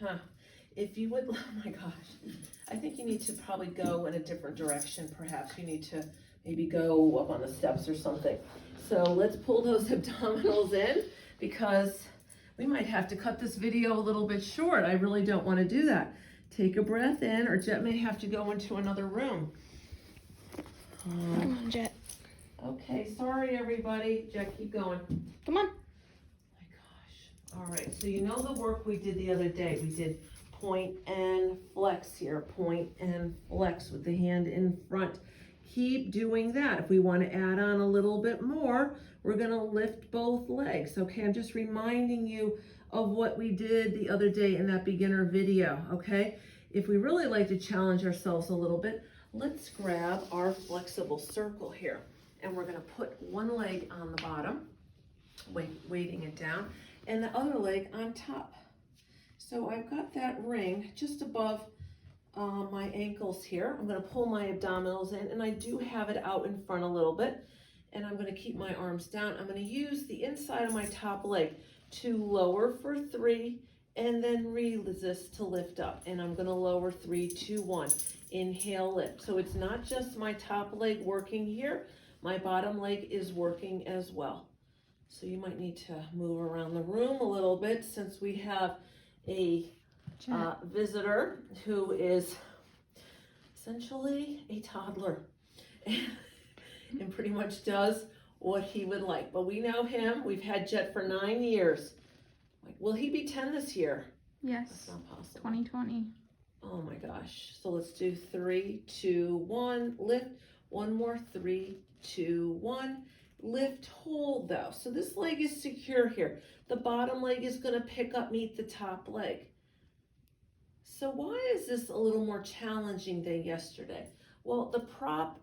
A: Huh. If you would, oh my gosh, I think you need to probably go in a different direction. Perhaps you need to maybe go up on the steps or something. So let's pull those abdominals in, because we might have to cut this video a little bit short. I really don't want to do that. Take a breath in, or Jet may have to go into another room.
B: Come on, Jet.
A: Okay, sorry everybody. Jet, keep going.
B: Come on.
A: My gosh. All right, so you know the work we did the other day. We did point and flex here, point and flex with the hand in front. Keep doing that. If we want to add on a little bit more, we're going to lift both legs. Okay, I'm just reminding you of what we did the other day in that beginner video. Okay, if we really like to challenge ourselves a little bit, let's grab our flexible circle here, and we're going to put one leg on the bottom, weighting it down, and the other leg on top. So I've got that ring just above my ankles here. I'm going to pull my abdominals in, and I do have it out in front a little bit, and I'm going to keep my arms down. I'm going to use the inside of my top leg to lower for 3 and then resist to lift up, and I'm going to lower 3, 2, 1. Inhale, lift. So it's not just my top leg working here, my bottom leg is working as well. So you might need to move around the room a little bit, since we have a visitor who is essentially a toddler. and pretty much does what he would like. But we know him. We've had Jet for 9 years. Like, will he be 10 this year?
B: Yes.
A: That's not possible.
B: 2020.
A: Oh my gosh. So let's do 3, 2, 1, lift. One more, 3, 2, 1, lift, hold though. So this leg is secure here. The bottom leg is gonna pick up, meet the top leg. So why is this a little more challenging than yesterday? Well, the prop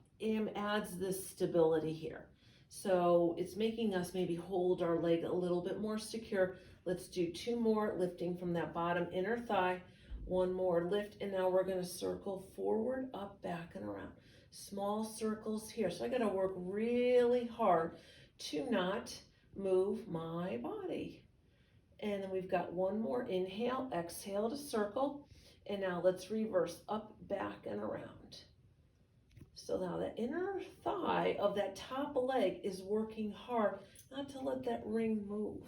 A: adds this stability here. So it's making us maybe hold our leg a little bit more secure. Let's do 2 more, lifting from that bottom inner thigh. 1 more lift, and now we're gonna circle forward, up, back, and around. Small circles here. So I gotta work really hard to not move my body. And then we've got 1 more inhale, exhale to circle. And now let's reverse up, back, and around. So now the inner thigh of that top leg is working hard not to let that ring move.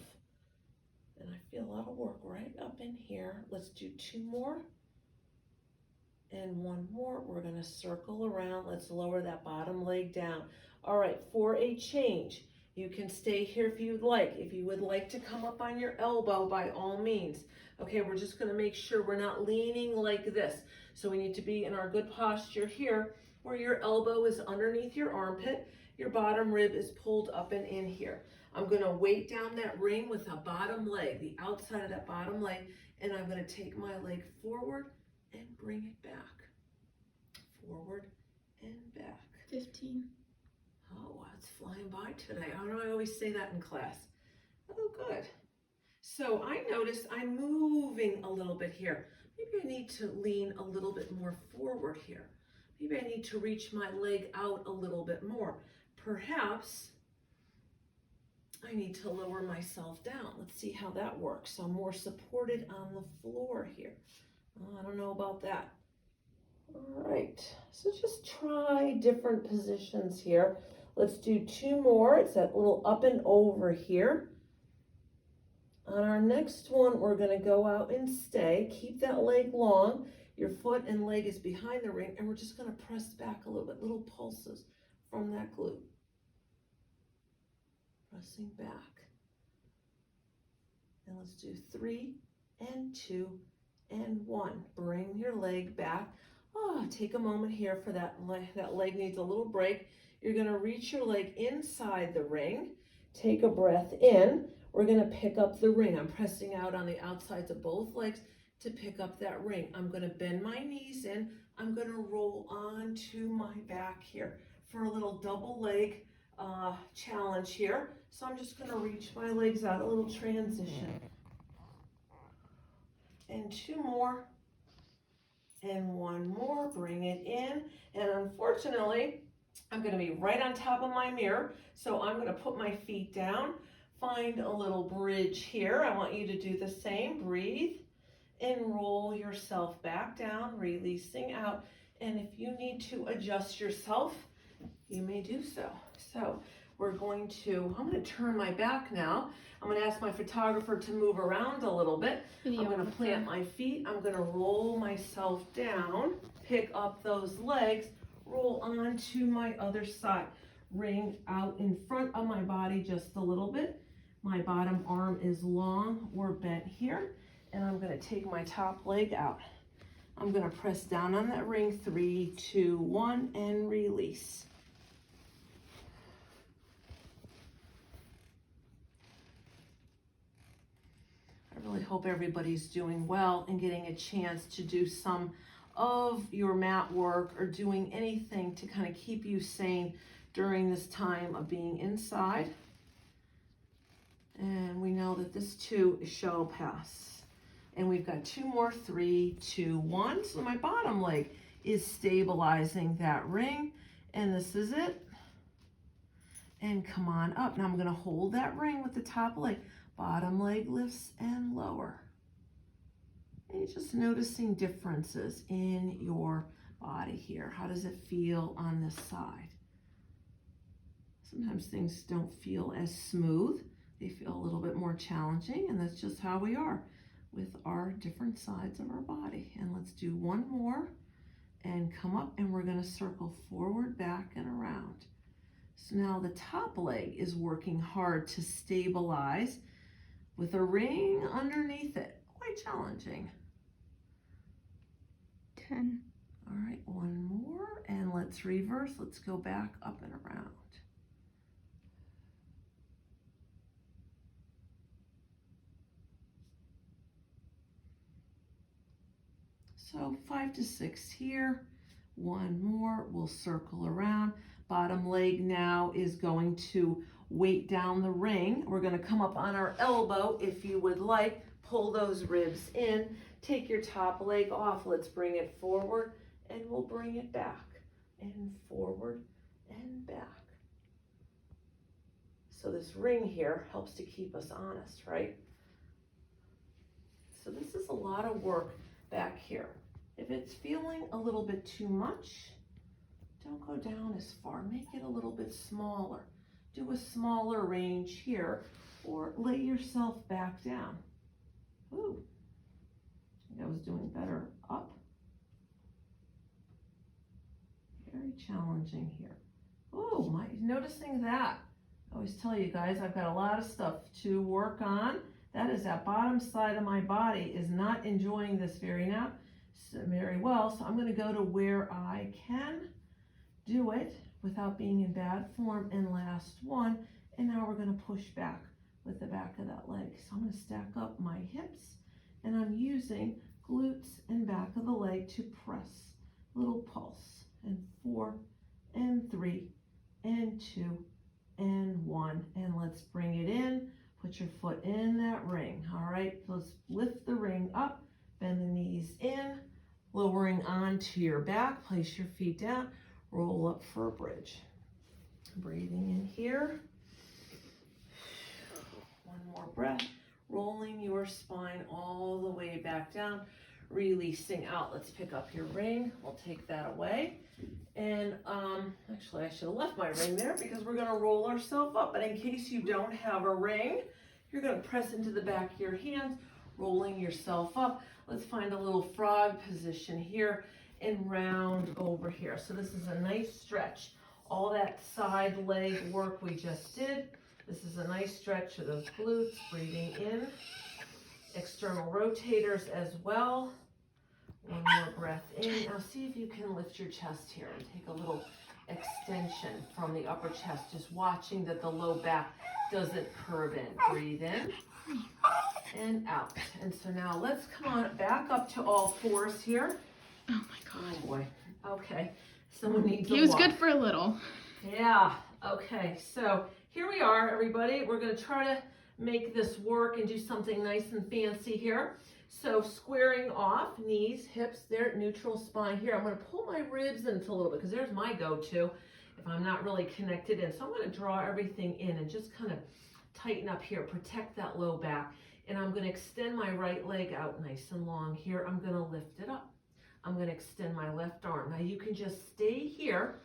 A: And I feel a lot of work right up in here. Let's do 2 more. And 1 more. We're gonna circle around. Let's lower that bottom leg down. All right, for a change, you can stay here if you'd like. If you would like to come up on your elbow, by all means. Okay, we're just gonna make sure we're not leaning like this. So we need to be in our good posture here, where your elbow is underneath your armpit, your bottom rib is pulled up and in here. I'm gonna weight down that ring with the bottom leg, the outside of that bottom leg, and I'm gonna take my leg forward and bring it back. Forward and back.
B: 15.
A: Oh, it's flying by today. I don't always say that in class. Oh, good. So I noticed I'm moving a little bit here. Maybe I need to lean a little bit more forward here. Maybe I need to reach my leg out a little bit more. Perhaps I need to lower myself down. Let's see how that works. So I'm more supported on the floor here. I don't know about that. All right, so just try different positions here. Let's do 2 more. It's that little up and over here. On our next one, we're gonna go out and stay. Keep that leg long. Your foot and leg is behind the ring, and we're just gonna press back a little bit, little pulses from that glute. Pressing back. And let's do 3 and 2 and 1. Bring your leg back. Oh, take a moment here for that leg needs a little break. You're gonna reach your leg inside the ring. Take a breath in. We're gonna pick up the ring. I'm pressing out on the outsides of both legs to pick up that ring. I'm gonna bend my knees in. I'm gonna roll onto my back here for a little double leg challenge here. So I'm just gonna reach my legs out, a little transition. And 2 more. And 1 more, bring it in. And unfortunately, I'm gonna be right on top of my mirror. So I'm gonna put my feet down, find a little bridge here. I want you to do the same. Breathe and roll yourself back down, releasing out. And if you need to adjust yourself, you may do so. So I'm gonna turn my back now. I'm gonna ask my photographer to move around a little bit. I'm gonna plant my feet. I'm gonna roll myself down, pick up those legs, roll onto my other side. Ring out in front of my body just a little bit. My bottom arm is long, we're bent here. And I'm gonna take my top leg out. I'm gonna press down on that ring, 3, 2, 1, and release. I really hope everybody's doing well and getting a chance to do some of your mat work or doing anything to kind of keep you sane during this time of being inside. And we know that this too shall pass. And we've got 2 more, 3, 2, 1. So my bottom leg is stabilizing that ring. And this is it. And come on up. Now I'm gonna hold that ring with the top leg. Bottom leg lifts and lower. And you're just noticing differences in your body here. How does it feel on this side? Sometimes things don't feel as smooth. They feel a little bit more challenging, and that's just how we are with our different sides of our body. And let's do 1 more and come up, and we're gonna circle forward, back, and around. So now the top leg is working hard to stabilize with a ring underneath it. Quite challenging.
B: 10.
A: All right, one more, and let's reverse. Let's go back up and around. So 5 to 6 here. One more, we'll circle around. Bottom leg now is going to weight down the ring. We're gonna come up on our elbow if you would like. Pull those ribs in. Take your top leg off. Let's bring it forward and we'll bring it back. And forward and back. So this ring here helps to keep us honest, right? So this is a lot of work back here. If it's feeling a little bit too much, don't go down as far. Make it a little bit smaller. Do a smaller range here, or lay yourself back down. Ooh, I think I was doing better up. Very challenging here. Oh, noticing that. I always tell you guys, I've got a lot of stuff to work on. That is that bottom side of my body is not enjoying this very well. So I'm going to go to where I can do it without being in bad form. And last one. And now we're going to push back with the back of that leg. So I'm going to stack up my hips and I'm using glutes and back of the leg to press. Little pulse. And 4 and 3 and 2 and 1. And let's bring it in. Put your foot in that ring. All right, let's lift the ring up, bend the knees in, lowering onto your back, place your feet down, roll up for a bridge. Breathing in here. One more breath, rolling your spine all the way back down, releasing out. Let's pick up your ring. We'll take that away. And actually I should have left my ring there because we're gonna roll ourselves up. But in case you don't have a ring, you're gonna press into the back of your hands, rolling yourself up. Let's find a little frog position here and round over here. So this is a nice stretch. All that side leg work we just did. This is a nice stretch of those glutes, breathing in. External rotators as well. One more breath in. Now see if you can lift your chest here and take a little extension from the upper chest, just watching that the low back doesn't curve in. Breathe in and out. And so now let's come on back up to all fours here.
B: Oh my God.
A: Oh boy. Okay. Someone needs
B: He
A: a
B: was
A: walk.
B: good for a little.
A: Yeah. Okay. So here we are, everybody. We're going to try to make this work and do something nice and fancy here. So squaring off, knees, hips, there, neutral spine here. I'm going to pull my ribs into a little bit because there's my go-to if I'm not really connected in. So I'm going to draw everything in and just kind of tighten up here, protect that low back. And I'm going to extend my right leg out nice and long here. I'm going to lift it up. I'm going to extend my left arm. Now you can just stay here,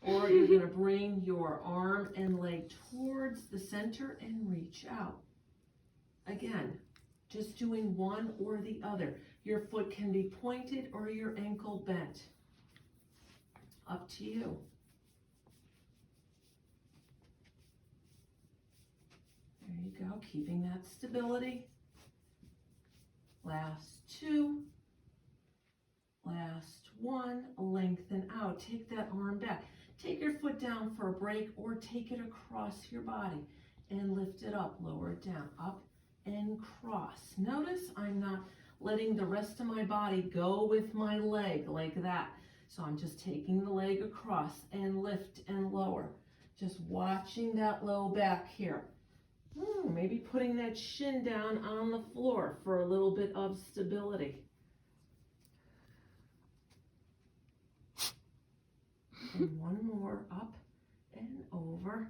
A: or you're going to bring your arm and leg towards the center and reach out. Again, just doing one or the other. Your foot can be pointed or your ankle bent. Up to you. There you go, keeping that stability. Last 2. Last 1. Lengthen out. Take that arm back. Take your foot down for a break or take it across your body and lift it up. Lower it down. Up and cross. Notice I'm not letting the rest of my body go with my leg like that. So I'm just taking the leg across and lift and lower. Just watching that low back here. Maybe putting that shin down on the floor for a little bit of stability. And one more, up and over.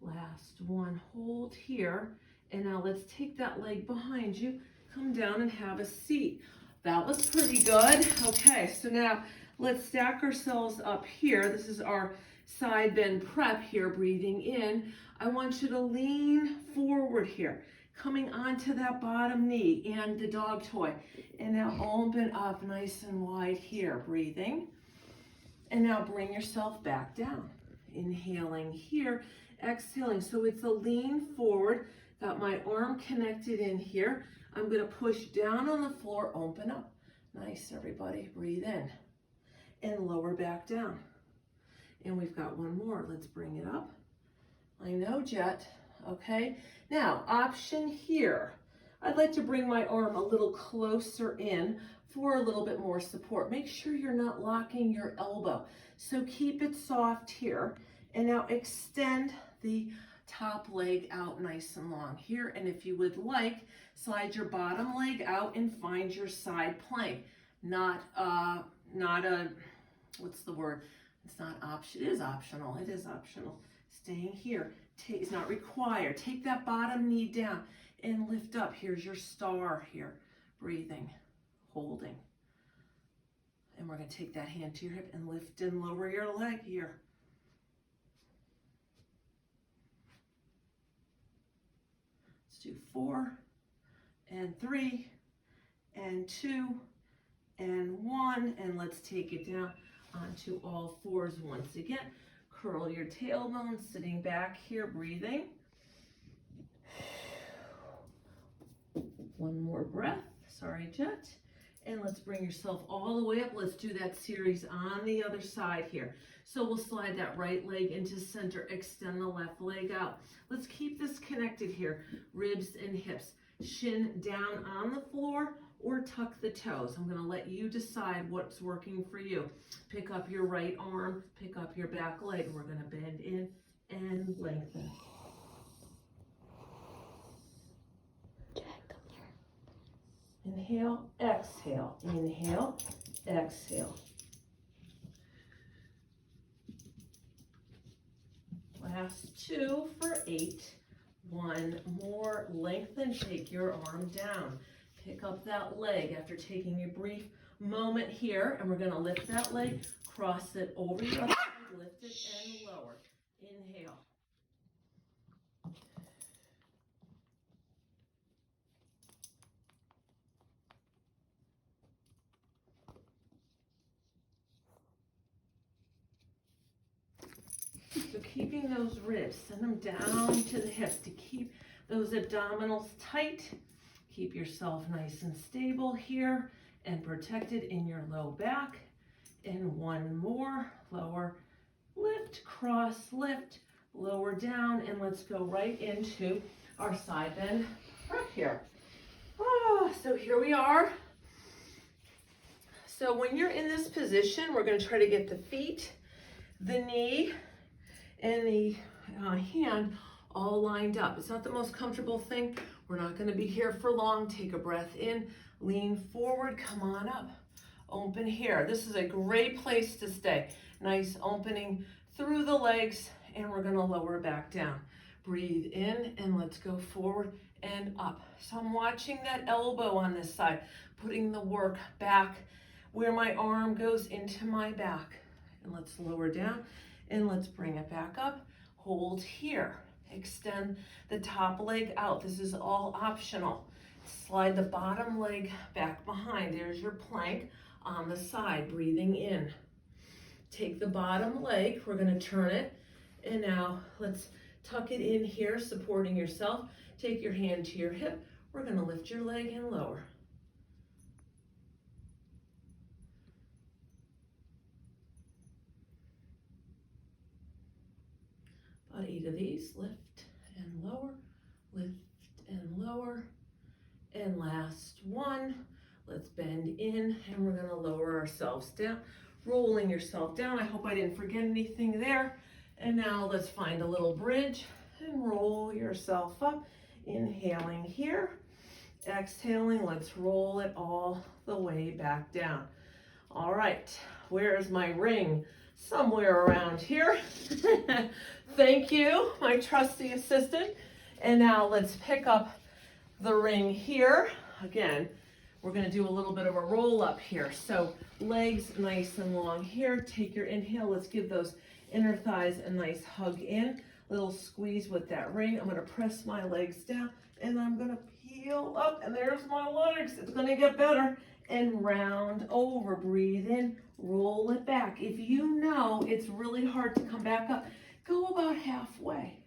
A: Last one, hold here. And now let's take that leg behind you, come down and have a seat. That was pretty good. Okay, so now let's stack ourselves up here. This is our side bend prep here, breathing in. I want you to lean forward here, coming onto that bottom knee and the dog toy. And now open up nice and wide here, breathing. And now bring yourself back down. Inhaling here, exhaling. So it's a lean forward. Got my arm connected in here. I'm gonna push down on the floor, open up. Nice, everybody, breathe in. And lower back down. And we've got one more, let's bring it up. I know, Jet, okay? Now, option here. I'd like to bring my arm a little closer in for a little bit more support. Make sure you're not locking your elbow. So keep it soft here. And now extend the top leg out nice and long here. And if you would like, slide your bottom leg out and find your side plank. Not a, what's the word? It's not option, it is optional. It is optional. Staying here, it's not required. Take that bottom knee down and lift up. Here's your star here. Breathing, holding. And we're gonna take that hand to your hip and lift and lower your leg here. Let's do 4 and 3 and 2 and 1, and let's take it down onto all fours once again. Curl your tailbone, sitting back here, breathing. One more breath, sorry, Jet. And let's bring yourself all the way up. Let's do that series on the other side here. So we'll slide that right leg into center, extend the left leg out. Let's keep this connected here, ribs and hips. Shin down on the floor or tuck the toes. I'm gonna let you decide what's working for you. Pick up your right arm, pick up your back leg. We're gonna bend in and lengthen. Inhale, exhale, inhale, exhale. Last 2 for 8. One more, lengthen, take your arm down. Pick up that leg after taking a brief moment here, and we're gonna lift that leg, cross it over your other leg, lift it and lower. Inhale. So keeping those ribs, send them down to the hips to keep those abdominals tight. Keep yourself nice and stable here and protected in your low back. And one more, lower, lift, cross, lift, lower down, and let's go right into our side bend prep here. So here we are. So when you're in this position, we're going to try to get the feet, the knee, and the hand all lined up. It's not the most comfortable thing. We're not going to be here for long. Take a breath in, lean forward, come on up. Open here. This is a great place to stay. Nice opening through the legs, and we're going to lower back down. Breathe in, and let's go forward and up. So I'm watching that elbow on this side, putting the work back where my arm goes into my back. And let's lower down, and let's bring it back up. Hold here. Extend the top leg out. This is all optional. Slide the bottom leg back behind. There's your plank on the side, breathing in. Take the bottom leg, we're gonna turn it, and now let's tuck it in here, supporting yourself. Take your hand to your hip. We're gonna lift your leg and lower. About 8 of these, lift and lower, lift and lower. And last one, let's bend in, and we're gonna lower ourselves down, rolling yourself down. I hope I didn't forget anything there. And now let's find a little bridge and roll yourself up. Inhaling here, exhaling, let's roll it all the way back down. All right, where's my ring? Somewhere around here. Thank you, my trusty assistant. And now let's pick up the ring here. Again, we're gonna do a little bit of a roll up here. So legs nice and long here. Take your inhale. Let's give those inner thighs a nice hug in. Little squeeze with that ring. I'm gonna press my legs down, and I'm gonna peel up, and there's my legs. It's gonna get better. and round over. Breathe in, roll it back. If you know it's really hard to come back up, go about halfway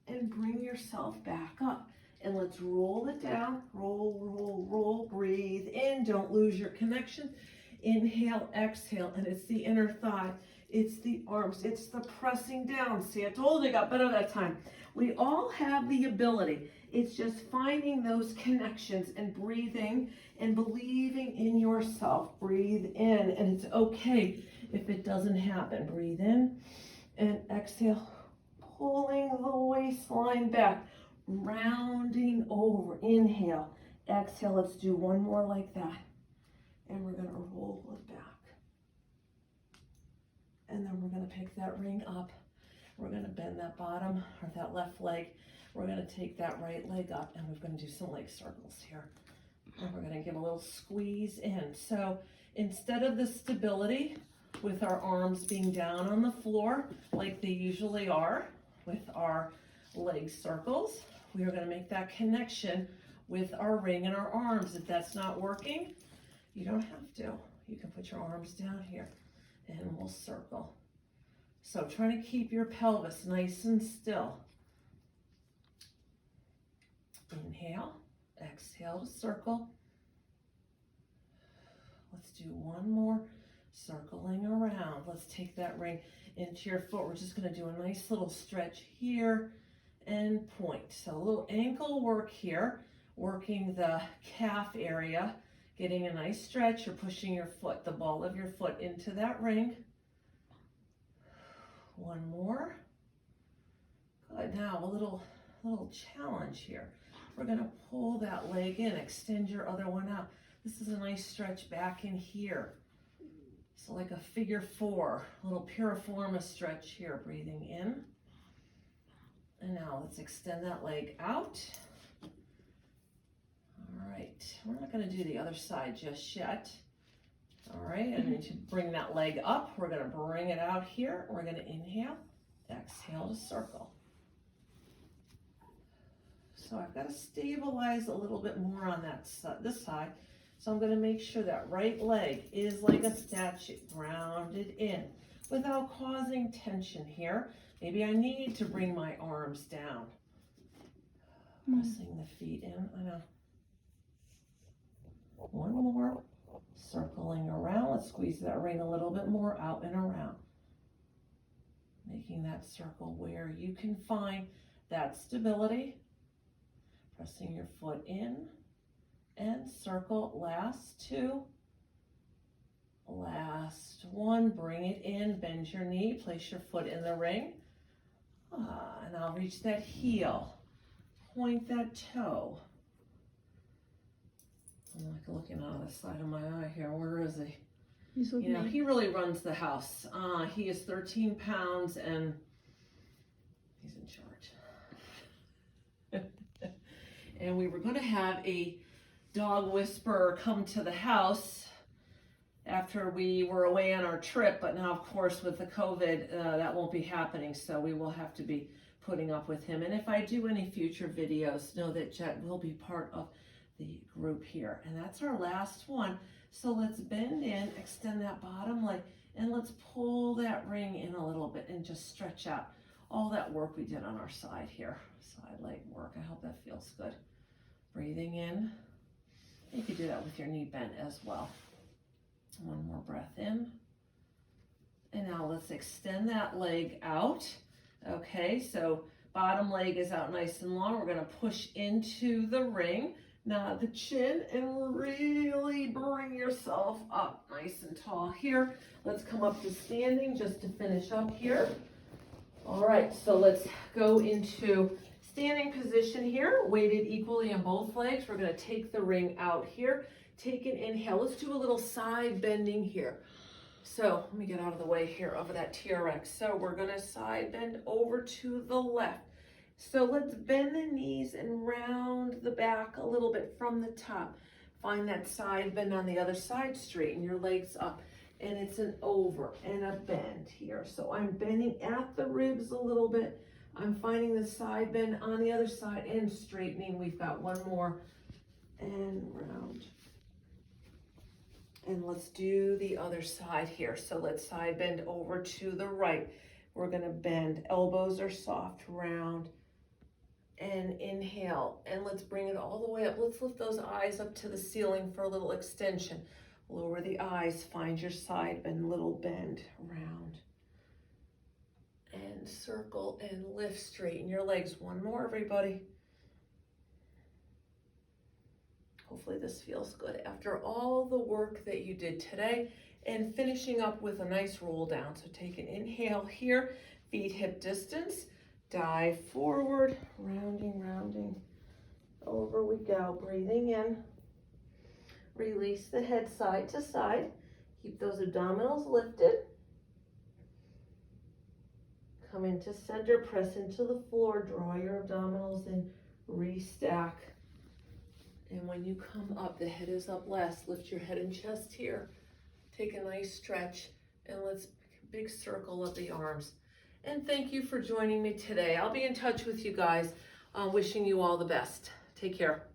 A: and bring yourself back up. And let's roll it down, roll, roll, roll, breathe in, don't lose your connection. Inhale, exhale, and it's the inner thigh, it's the arms, it's the pressing down. See, I told you I got better that time. We all have the ability. It's just finding those connections and breathing and believing in yourself. Breathe in, and it's okay if it doesn't happen. Breathe in and exhale, pulling the waistline back, rounding over. Inhale, exhale. Let's do one more like that. And we're going to roll it back. And then we're going to pick that ring up. We're going to bend that bottom or that left leg. We're going to take that right leg up, and we're going to do some leg circles here. And we're going to give a little squeeze in. So instead of the stability with our arms being down on the floor like they usually are with our leg circles, we are going to make that connection with our ring and our arms. If that's not working, you don't have to. You can put your arms down here and we'll circle. So trying to keep your pelvis nice and still. Inhale, exhale to circle. Let's do one more, circling around. Let's take that ring into your foot. We're just going to do a nice little stretch here and point. So a little ankle work here, working the calf area, getting a nice stretch. You're pushing your foot, the ball of your foot into that ring. One more. Good. Now a little challenge here. We're going to pull that leg in, extend your other one out. This is a nice stretch back in here. So like a figure four, a little piriformis stretch here, breathing in. And now let's extend that leg out. All right, we're not going to do the other side just yet. All right, and then to bring that leg up, we're going to bring it out here. We're going to inhale, exhale to circle. So I've got to stabilize a little bit more on that this side. So I'm going to make sure that right leg is like a statue, grounded in, without causing tension here. Maybe I need to bring my arms down. Pressing the feet in, I know. One more, circling around. Let's squeeze that ring a little bit more out and around. Making that circle where you can find that stability. Pressing your foot in and circle. Last two. Last one. Bring it in. Bend your knee. Place your foot in the ring. And I'll reach that heel. Point that toe. I'm like looking out of the side of my eye here. Where is he?
B: He's looking.
A: You know, he really runs the house. He is 13 pounds and he's in charge. And we were going to have a dog whisperer come to the house after we were away on our trip, but now of course with the COVID that won't be happening, so we will have to be putting up with him. And if I do any future videos, know that Jet will be part of the group here. And that's our last one. So let's bend in, extend that bottom leg, and let's pull that ring in a little bit and just stretch out all that work we did on our side here. Side leg work. I hope that feels good. Breathing in. You could do that with your knee bent as well. One more breath in. And now let's extend that leg out. Okay, so bottom leg is out nice and long. We're going to push into the ring. Now the chin, and really bring yourself up nice and tall here. Let's come up to standing just to finish up here. All right, so let's go into standing position here, weighted equally on both legs. We're going to take the ring out here. Take an inhale. Let's do a little side bending here. So let me get out of the way here of that TRX. So we're going to side bend over to the left. So let's bend the knees and round the back a little bit from the top. Find that side bend on the other side, straighten your legs up. And it's an over and a bend here. So I'm bending at the ribs a little bit. I'm finding the side bend on the other side and straightening. We've got one more and round. And let's do the other side here. So let's side bend over to the right. We're gonna bend, elbows are soft, round, and inhale. And let's bring it all the way up. Let's lift those eyes up to the ceiling for a little extension. Lower the eyes, find your side bend, little bend, round. And circle and lift, straighten your legs. One more, everybody. Hopefully this feels good after all the work that you did today, and finishing up with a nice roll down. So take an inhale here, feet hip distance, dive forward, rounding, rounding. Over we go, breathing in. Release the head side to side. Keep those abdominals lifted. Come into center, press into the floor, draw your abdominals in, restack. And when you come up, the head is up last. Lift your head and chest here. Take a nice stretch, and let's big circle of the arms. And thank you for joining me today. I'll be in touch with you guys, wishing you all the best. Take care.